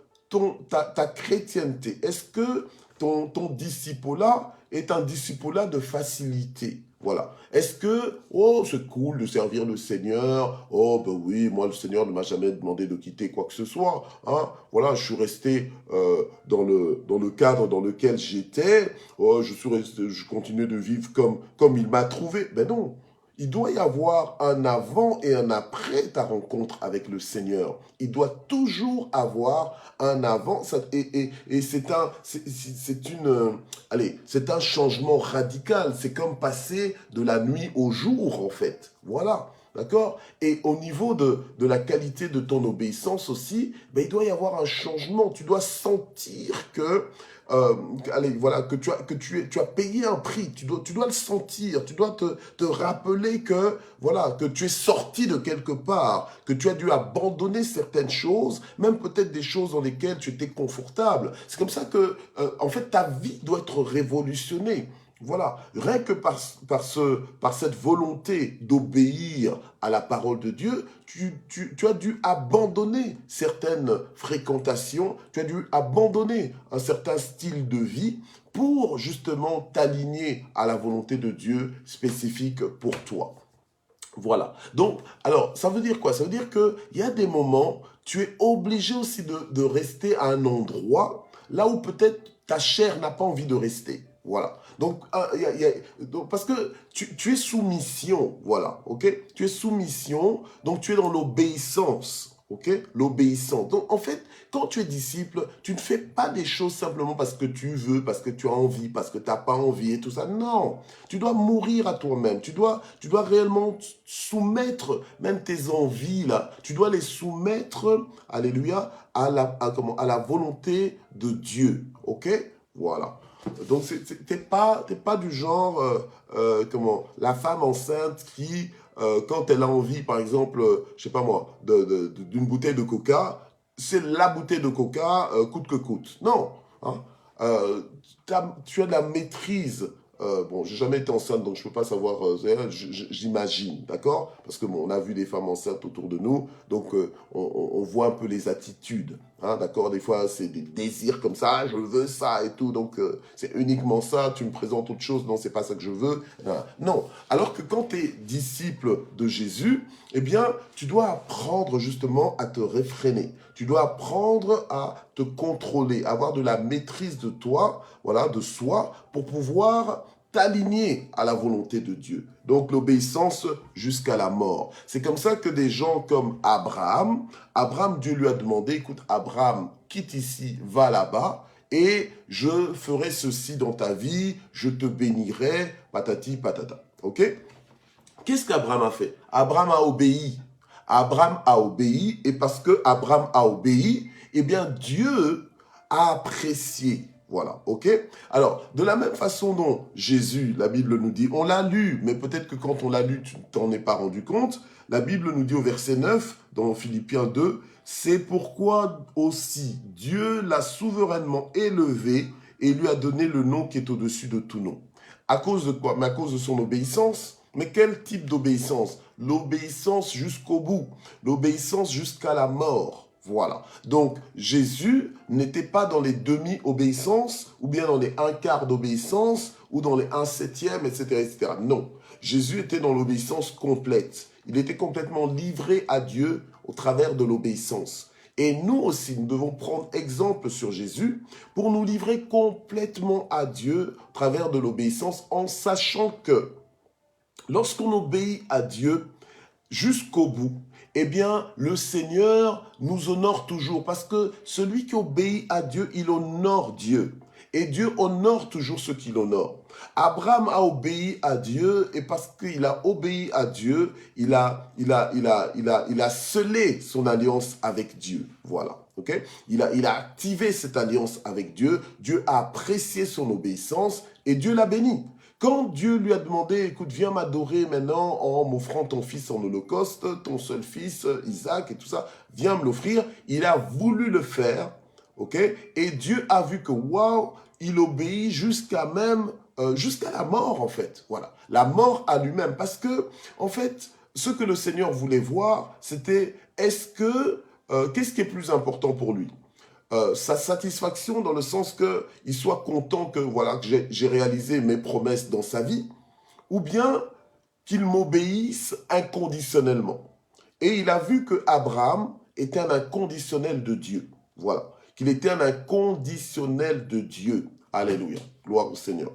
ta chrétienté, est-ce que ton disciple-là est un disciple-là de facilité? Voilà. Est-ce que, oh, c'est cool de servir le Seigneur. Oh, ben oui, moi, le Seigneur ne m'a jamais demandé de quitter quoi que ce soit. Hein. Voilà, je suis resté dans le cadre dans lequel j'étais. Oh, je continue de vivre comme il m'a trouvé. Ben non. Il doit y avoir un avant et un après ta rencontre avec le Seigneur. Il doit toujours avoir un avant et c'est un changement radical. C'est comme passer de la nuit au jour en fait. Voilà. D'accord? Et au niveau de la qualité de ton obéissance aussi, ben, il doit y avoir un changement. Tu dois sentir que voilà, que tu as payé un prix, tu dois le sentir, tu dois te rappeler que, voilà, que tu es sorti de quelque part, que tu as dû abandonner certaines choses, même peut-être des choses dans lesquelles tu étais confortable. C'est comme ça que, en fait, ta vie doit être révolutionnée. Voilà, rien que par cette volonté d'obéir à la parole de Dieu, tu as dû abandonner certaines fréquentations, tu as dû abandonner un certain style de vie pour justement t'aligner à la volonté de Dieu spécifique pour toi. Voilà. Donc, alors, ça veut dire quoi? Ça veut dire qu'il y a des moments, tu es obligé aussi de rester à un endroit là où peut-être ta chair n'a pas envie de rester. Voilà. Donc, parce que tu es sous mission, voilà, ok? Tu es sous mission, donc tu es dans l'obéissance, ok? L'obéissance. Donc, en fait, quand tu es disciple, tu ne fais pas des choses simplement parce que tu veux, parce que tu as envie, parce que tu n'as pas envie et tout ça. Non, tu dois mourir à toi-même. Tu dois réellement soumettre même tes envies, là. Tu dois les soumettre, alléluia, à la volonté de Dieu, ok? Voilà. Donc, t'es pas du genre, la femme enceinte qui, quand elle a envie, par exemple, je sais pas moi, d'une bouteille de coca, c'est la bouteille de coca, coûte que coûte. Non. Hein. Tu as de la maîtrise. Bon, j'ai jamais été enceinte, donc je peux pas savoir, j'imagine, d'accord? Parce que bon, on a vu des femmes enceintes autour de nous, donc on voit un peu les attitudes. Hein, d'accord, des fois c'est des désirs comme ça, je veux ça et tout, donc c'est uniquement ça, tu me présentes autre chose, non, c'est pas ça que je veux. Non, alors que quand tu es disciple de Jésus, eh bien, tu dois apprendre justement à te réfréner, tu dois apprendre à te contrôler, avoir de la maîtrise de toi, voilà, de soi, pour pouvoir t'aligner à la volonté de Dieu. Donc l'obéissance jusqu'à la mort. C'est comme ça que des gens comme Abraham, Dieu lui a demandé, écoute Abraham, quitte ici, va là-bas, et je ferai ceci dans ta vie, je te bénirai, patati patata. Ok? Qu'est-ce qu'Abraham a fait? Abraham a obéi. Abraham a obéi, et parce que Abraham a obéi, eh bien Dieu a apprécié. Voilà, ok? Alors, de la même façon dont Jésus, la Bible nous dit, on l'a lu, mais peut-être que quand on l'a lu, tu ne t'en es pas rendu compte, la Bible nous dit au verset 9, dans Philippiens 2, c'est pourquoi aussi Dieu l'a souverainement élevé et lui a donné le nom qui est au-dessus de tout nom. À cause de quoi? Mais à cause de son obéissance. Mais quel type d'obéissance? L'obéissance jusqu'au bout, l'obéissance jusqu'à la mort. Voilà. Donc, Jésus n'était pas dans les demi-obéissances, ou bien dans les un quart d'obéissance, ou dans les un septième, etc., etc. Non. Jésus était dans l'obéissance complète. Il était complètement livré à Dieu au travers de l'obéissance. Et nous aussi, nous devons prendre exemple sur Jésus pour nous livrer complètement à Dieu au travers de l'obéissance, en sachant que lorsqu'on obéit à Dieu jusqu'au bout, eh bien, le Seigneur nous honore toujours, parce que celui qui obéit à Dieu, il honore Dieu. Et Dieu honore toujours ceux qu'il honore. Abraham a obéi à Dieu, et parce qu'il a obéi à Dieu, il a scellé son alliance avec Dieu. Voilà. Okay? Il a activé cette alliance avec Dieu. Dieu a apprécié son obéissance et Dieu l'a béni. Quand Dieu lui a demandé, écoute, viens m'adorer maintenant en m'offrant ton fils en holocauste, ton seul fils, Isaac et tout ça, viens me l'offrir, il a voulu le faire, ok? Et Dieu a vu que, waouh, il obéit jusqu'à la mort, en fait. Voilà, la mort à lui-même. Parce que, en fait, ce que le Seigneur voulait voir, c'était, qu'est-ce qui est plus important pour lui? Sa satisfaction dans le sens qu'il soit content que voilà que j'ai réalisé mes promesses dans sa vie, ou bien qu'il m'obéisse inconditionnellement. Et il a vu que Abraham était un inconditionnel de Dieu. Voilà, qu'il était un inconditionnel de Dieu. Alléluia, gloire au Seigneur.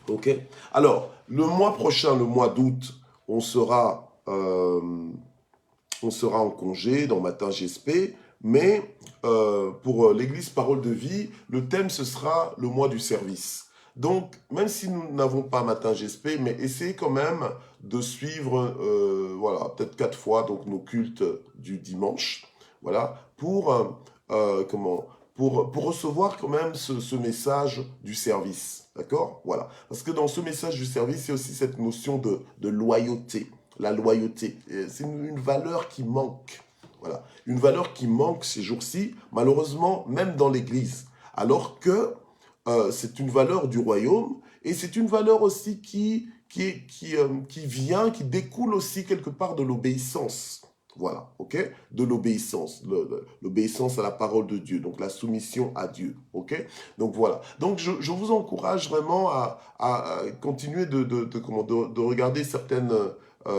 Ok. Alors, le mois prochain, le mois d'août, on sera en congé dans Matin GSP. Mais pour l'Église Parole de Vie, le thème, ce sera le mois du service. Donc, même si nous n'avons pas Matin GSP, mais essayez quand même de suivre, voilà, peut-être 4 fois donc, nos cultes du dimanche, voilà, pour recevoir quand même ce message du service, d'accord? Voilà, parce que dans ce message du service, il y a aussi cette notion de loyauté. La loyauté, c'est une valeur qui manque. Voilà, une valeur qui manque ces jours-ci, malheureusement, même dans l'Église. Alors que c'est une valeur du royaume et c'est une valeur aussi qui découle aussi quelque part de l'obéissance. Voilà, ok? De l'obéissance, l'obéissance à la parole de Dieu, donc la soumission à Dieu, ok? Donc voilà. Donc je vous encourage vraiment à continuer de regarder certaines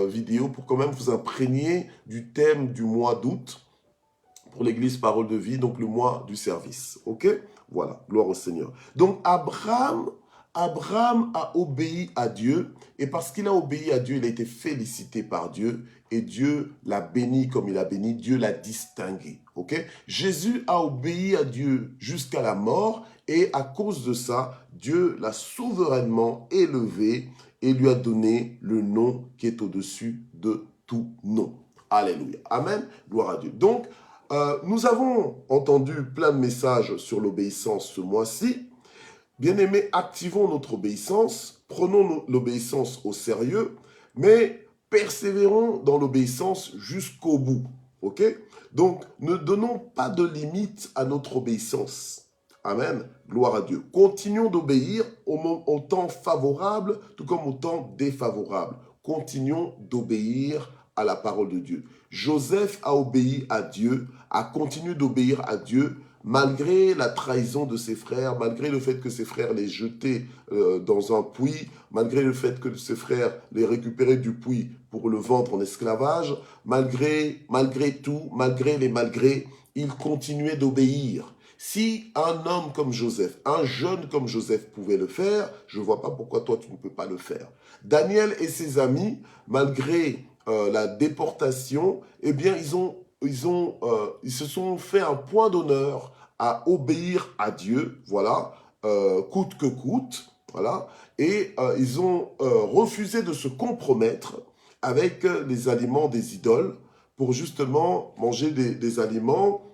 vidéos pour quand même vous imprégner du thème du mois d'août pour l'Église Parole de Vie, donc le mois du service, ok? Voilà, gloire au Seigneur. Donc Abraham a obéi à Dieu, et parce qu'il a obéi à Dieu, il a été félicité par Dieu, et Dieu l'a béni comme il a béni, Dieu l'a distingué, ok? Jésus a obéi à Dieu jusqu'à la mort, et à cause de ça, Dieu l'a souverainement élevé et lui a donné le nom qui est au-dessus de tout nom. Alléluia. Amen. Gloire à Dieu. Donc, nous avons entendu plein de messages sur l'obéissance ce mois-ci. Bien-aimés, activons notre obéissance, prenons l'obéissance au sérieux, mais persévérons dans l'obéissance jusqu'au bout. Ok? Donc, ne donnons pas de limite à notre obéissance. Amen. Gloire à Dieu. Continuons d'obéir au temps favorable, tout comme au temps défavorable. Continuons d'obéir à la parole de Dieu. Joseph a obéi à Dieu, a continué d'obéir à Dieu, malgré la trahison de ses frères, malgré le fait que ses frères les jetaient dans un puits, malgré le fait que ses frères les récupéraient du puits pour le vendre en esclavage, malgré tout, malgré les malgrés, il continuait d'obéir. Si un homme comme Joseph, un jeune comme Joseph pouvait le faire, je ne vois pas pourquoi toi tu ne peux pas le faire. Daniel et ses amis, malgré la déportation, eh bien ils se sont fait un point d'honneur à obéir à Dieu, voilà, coûte que coûte, voilà, et ils ont refusé de se compromettre avec les aliments des idoles pour justement manger des aliments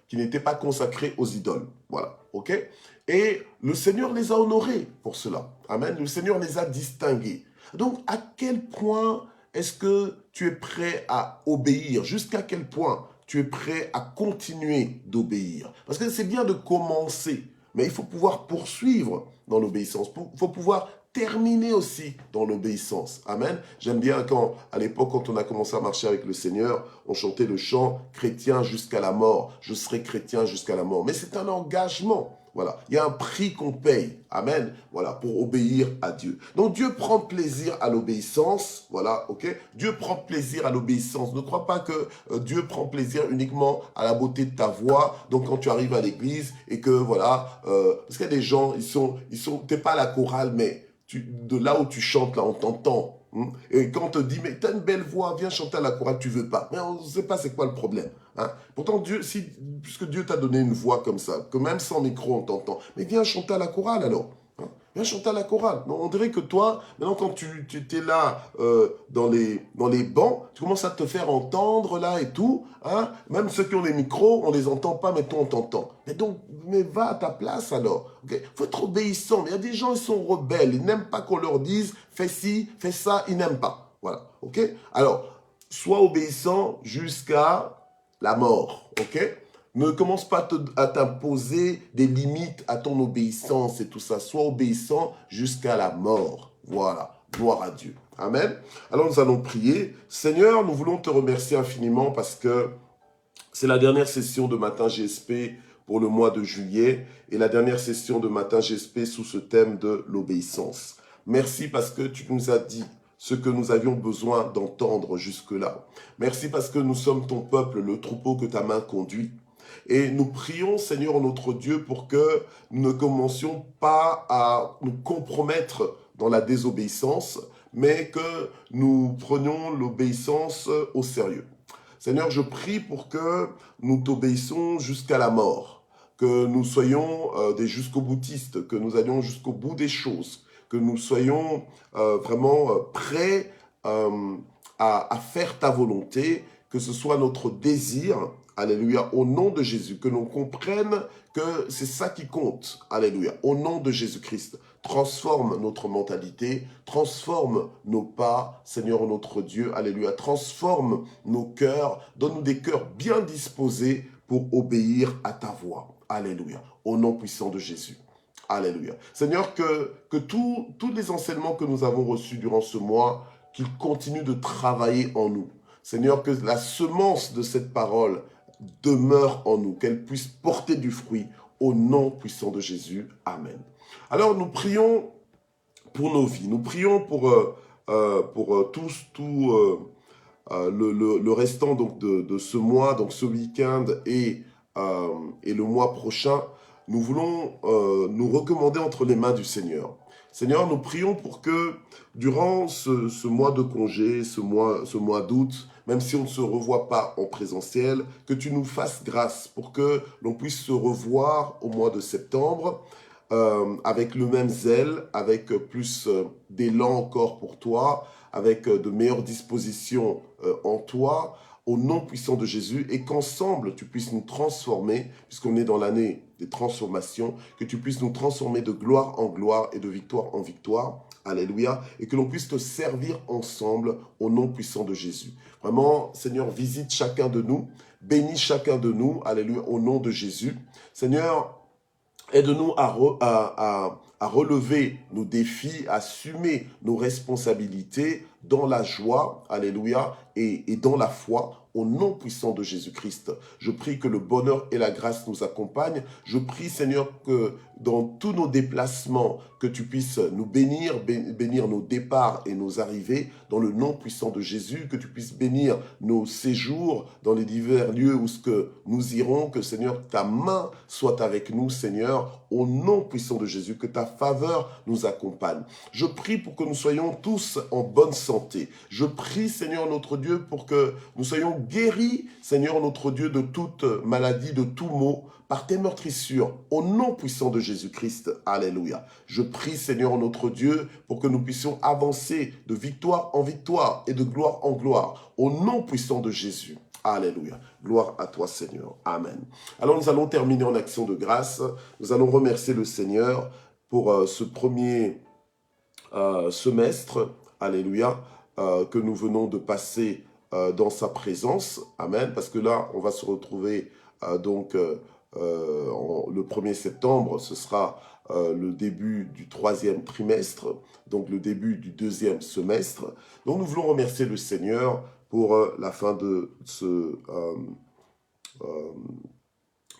qui n'étaient pas consacrés aux idoles. Voilà, ok? Et le Seigneur les a honorés pour cela. Amen. Le Seigneur les a distingués. Donc, à quel point est-ce que tu es prêt à obéir? Jusqu'à quel point tu es prêt à continuer d'obéir? Parce que c'est bien de commencer, mais il faut pouvoir poursuivre dans l'obéissance. Il faut pouvoir terminer aussi dans l'obéissance. Amen. J'aime bien quand, à l'époque, quand on a commencé à marcher avec le Seigneur, on chantait le chant « Chrétien jusqu'à la mort ». Je serai chrétien jusqu'à la mort. Mais c'est un engagement. Voilà, il y a un prix qu'on paye, amen, voilà, pour obéir à Dieu. Donc Dieu prend plaisir à l'obéissance, voilà, ok. Dieu prend plaisir à l'obéissance. Ne crois pas que Dieu prend plaisir uniquement à la beauté de ta voix. Donc quand tu arrives à l'église et que voilà, parce qu'il y a des gens, t'es pas à la chorale, mais de là où tu chantes, là, on t'entend. Et quand on te dit, mais t'as une belle voix, viens chanter à la chorale, tu veux pas. Mais on ne sait pas c'est quoi le problème. Hein. Pourtant, Dieu, puisque Dieu t'a donné une voix comme ça, que même sans micro on t'entend, mais viens chanter à la chorale alors. Hein. Viens chanter à la chorale. Non, on dirait que toi, maintenant quand tu es là dans les bancs, tu commences à te faire entendre là et tout. Hein. Même ceux qui ont les micros, on les entend pas, mais toi on t'entend. Mais va à ta place alors. Okay? Faut être obéissant. Mais il y a des gens, ils sont rebelles. Ils n'aiment pas qu'on leur dise fais ci, fais ça. Ils n'aiment pas. Voilà. Ok. Alors, sois obéissant jusqu'à la mort, ok? Ne commence pas à t'imposer des limites à ton obéissance et tout ça. Sois obéissant jusqu'à la mort. Voilà. Gloire à Dieu. Amen. Alors nous allons prier. Seigneur, nous voulons te remercier infiniment parce que c'est la dernière session de Matin GSP pour le mois de juillet et la dernière session de Matin GSP sous ce thème de l'obéissance. Merci parce que tu nous as dit ce que nous avions besoin d'entendre jusque-là. Merci parce que nous sommes ton peuple, le troupeau que ta main conduit. Et nous prions, Seigneur notre Dieu, pour que nous ne commencions pas à nous compromettre dans la désobéissance, mais que nous prenions l'obéissance au sérieux. Seigneur, je prie pour que nous t'obéissons jusqu'à la mort, que nous soyons des jusqu'au-boutistes, que nous allions jusqu'au bout des choses, que nous soyons vraiment prêts à faire ta volonté, que ce soit notre désir, alléluia, au nom de Jésus, que l'on comprenne que c'est ça qui compte, alléluia, au nom de Jésus-Christ. Transforme notre mentalité, transforme nos pas, Seigneur notre Dieu, alléluia, transforme nos cœurs, donne-nous des cœurs bien disposés pour obéir à ta voix, alléluia, au nom puissant de Jésus. Alléluia. Seigneur, que tous les enseignements que nous avons reçus durant ce mois, qu'ils continuent de travailler en nous. Seigneur, que la semence de cette parole demeure en nous, qu'elle puisse porter du fruit au nom puissant de Jésus. Amen. Alors, nous prions pour nos vies. Nous prions pour le restant donc, de ce mois, donc ce week-end et le mois prochain. Nous voulons nous recommander entre les mains du Seigneur. Seigneur, nous prions pour que durant ce mois de congé, ce mois d'août, même si on ne se revoit pas en présentiel, que tu nous fasses grâce pour que l'on puisse se revoir au mois de septembre avec le même zèle, avec plus d'élan encore pour toi, avec de meilleures dispositions en toi, au nom puissant de Jésus, et qu'ensemble, tu puisses nous transformer, puisqu'on est dans l'année des transformations, que tu puisses nous transformer de gloire en gloire et de victoire en victoire. Alléluia. Et que l'on puisse te servir ensemble au nom puissant de Jésus. Vraiment, Seigneur, visite chacun de nous, bénis chacun de nous, alléluia, au nom de Jésus. Seigneur, aide-nous à relever nos défis, à assumer nos responsabilités dans la joie, alléluia, et dans la foi, au nom puissant de Jésus-Christ. Je prie que le bonheur et la grâce nous accompagnent. Je prie, Seigneur, que dans tous nos déplacements, que tu puisses nous bénir nos départs et nos arrivées, dans le nom puissant de Jésus, que tu puisses bénir nos séjours dans les divers lieux où ce que nous irons, que, Seigneur, ta main soit avec nous, Seigneur, au nom puissant de Jésus, que ta faveur nous accompagne. Je prie pour que nous soyons tous en bonne santé. Je prie, Seigneur notre Dieu, pour que nous soyons guéris, Seigneur notre Dieu, de toute maladie, de tout maux, par tes meurtrissures, au nom puissant de Jésus-Christ. Alléluia. Je prie, Seigneur notre Dieu, pour que nous puissions avancer de victoire en victoire et de gloire en gloire, au nom puissant de Jésus. Alléluia. Gloire à toi, Seigneur. Amen. Alors, nous allons terminer en action de grâce. Nous allons remercier le Seigneur pour ce premier semestre, alléluia, que nous venons de passer dans sa présence. Amen. Parce que là, on va se retrouver le 1er septembre, ce sera le début du 3e trimestre, donc le début du 2e semestre. Donc nous voulons remercier le Seigneur pour la fin de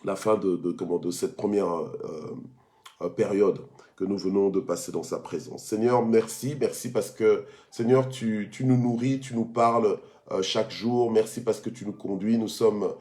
de cette première période que nous venons de passer dans sa présence. Seigneur, merci parce que, Seigneur, tu nous nourris, tu nous parles chaque jour. Merci parce que tu nous conduis. Nous sommes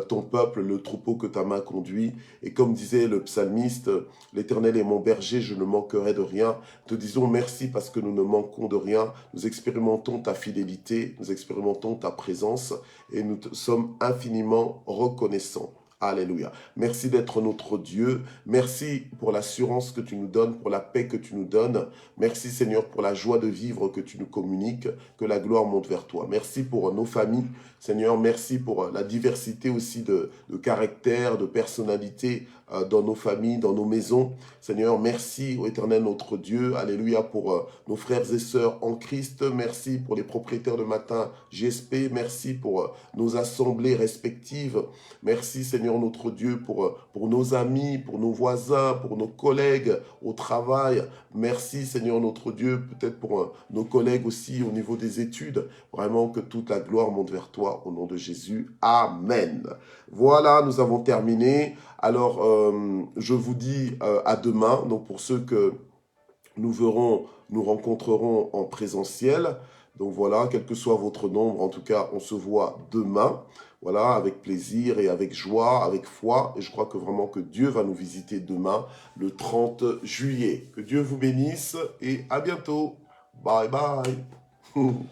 ton peuple, le troupeau que ta main conduit. Et comme disait le psalmiste, l'Éternel est mon berger, je ne manquerai de rien. Te disons merci parce que nous ne manquons de rien. Nous expérimentons ta fidélité, nous expérimentons ta présence et nous te sommes infiniment reconnaissants. Alléluia. Merci d'être notre Dieu. Merci pour l'assurance que tu nous donnes, pour la paix que tu nous donnes. Merci Seigneur pour la joie de vivre que tu nous communiques, que la gloire monte vers toi. Merci pour nos familles. Seigneur, merci pour la diversité aussi de caractères, de personnalités dans nos familles, dans nos maisons. Seigneur, merci ô Éternel notre Dieu. Alléluia pour nos frères et sœurs en Christ. Merci pour les propriétaires de matin GSP. Merci pour nos assemblées respectives. Merci Seigneur notre Dieu pour nos amis, pour nos voisins, pour nos collègues au travail. Merci Seigneur notre Dieu, peut-être pour nos collègues aussi au niveau des études. Vraiment que toute la gloire monte vers toi au nom de Jésus. Amen. Voilà, nous avons terminé. Alors, je vous dis à demain. Donc, pour ceux que nous rencontrerons en présentiel. Donc voilà, quel que soit votre nombre, en tout cas, on se voit demain. Voilà, avec plaisir et avec joie, avec foi. Et je crois que vraiment que Dieu va nous visiter demain, le 30 juillet. Que Dieu vous bénisse et à bientôt. Bye bye.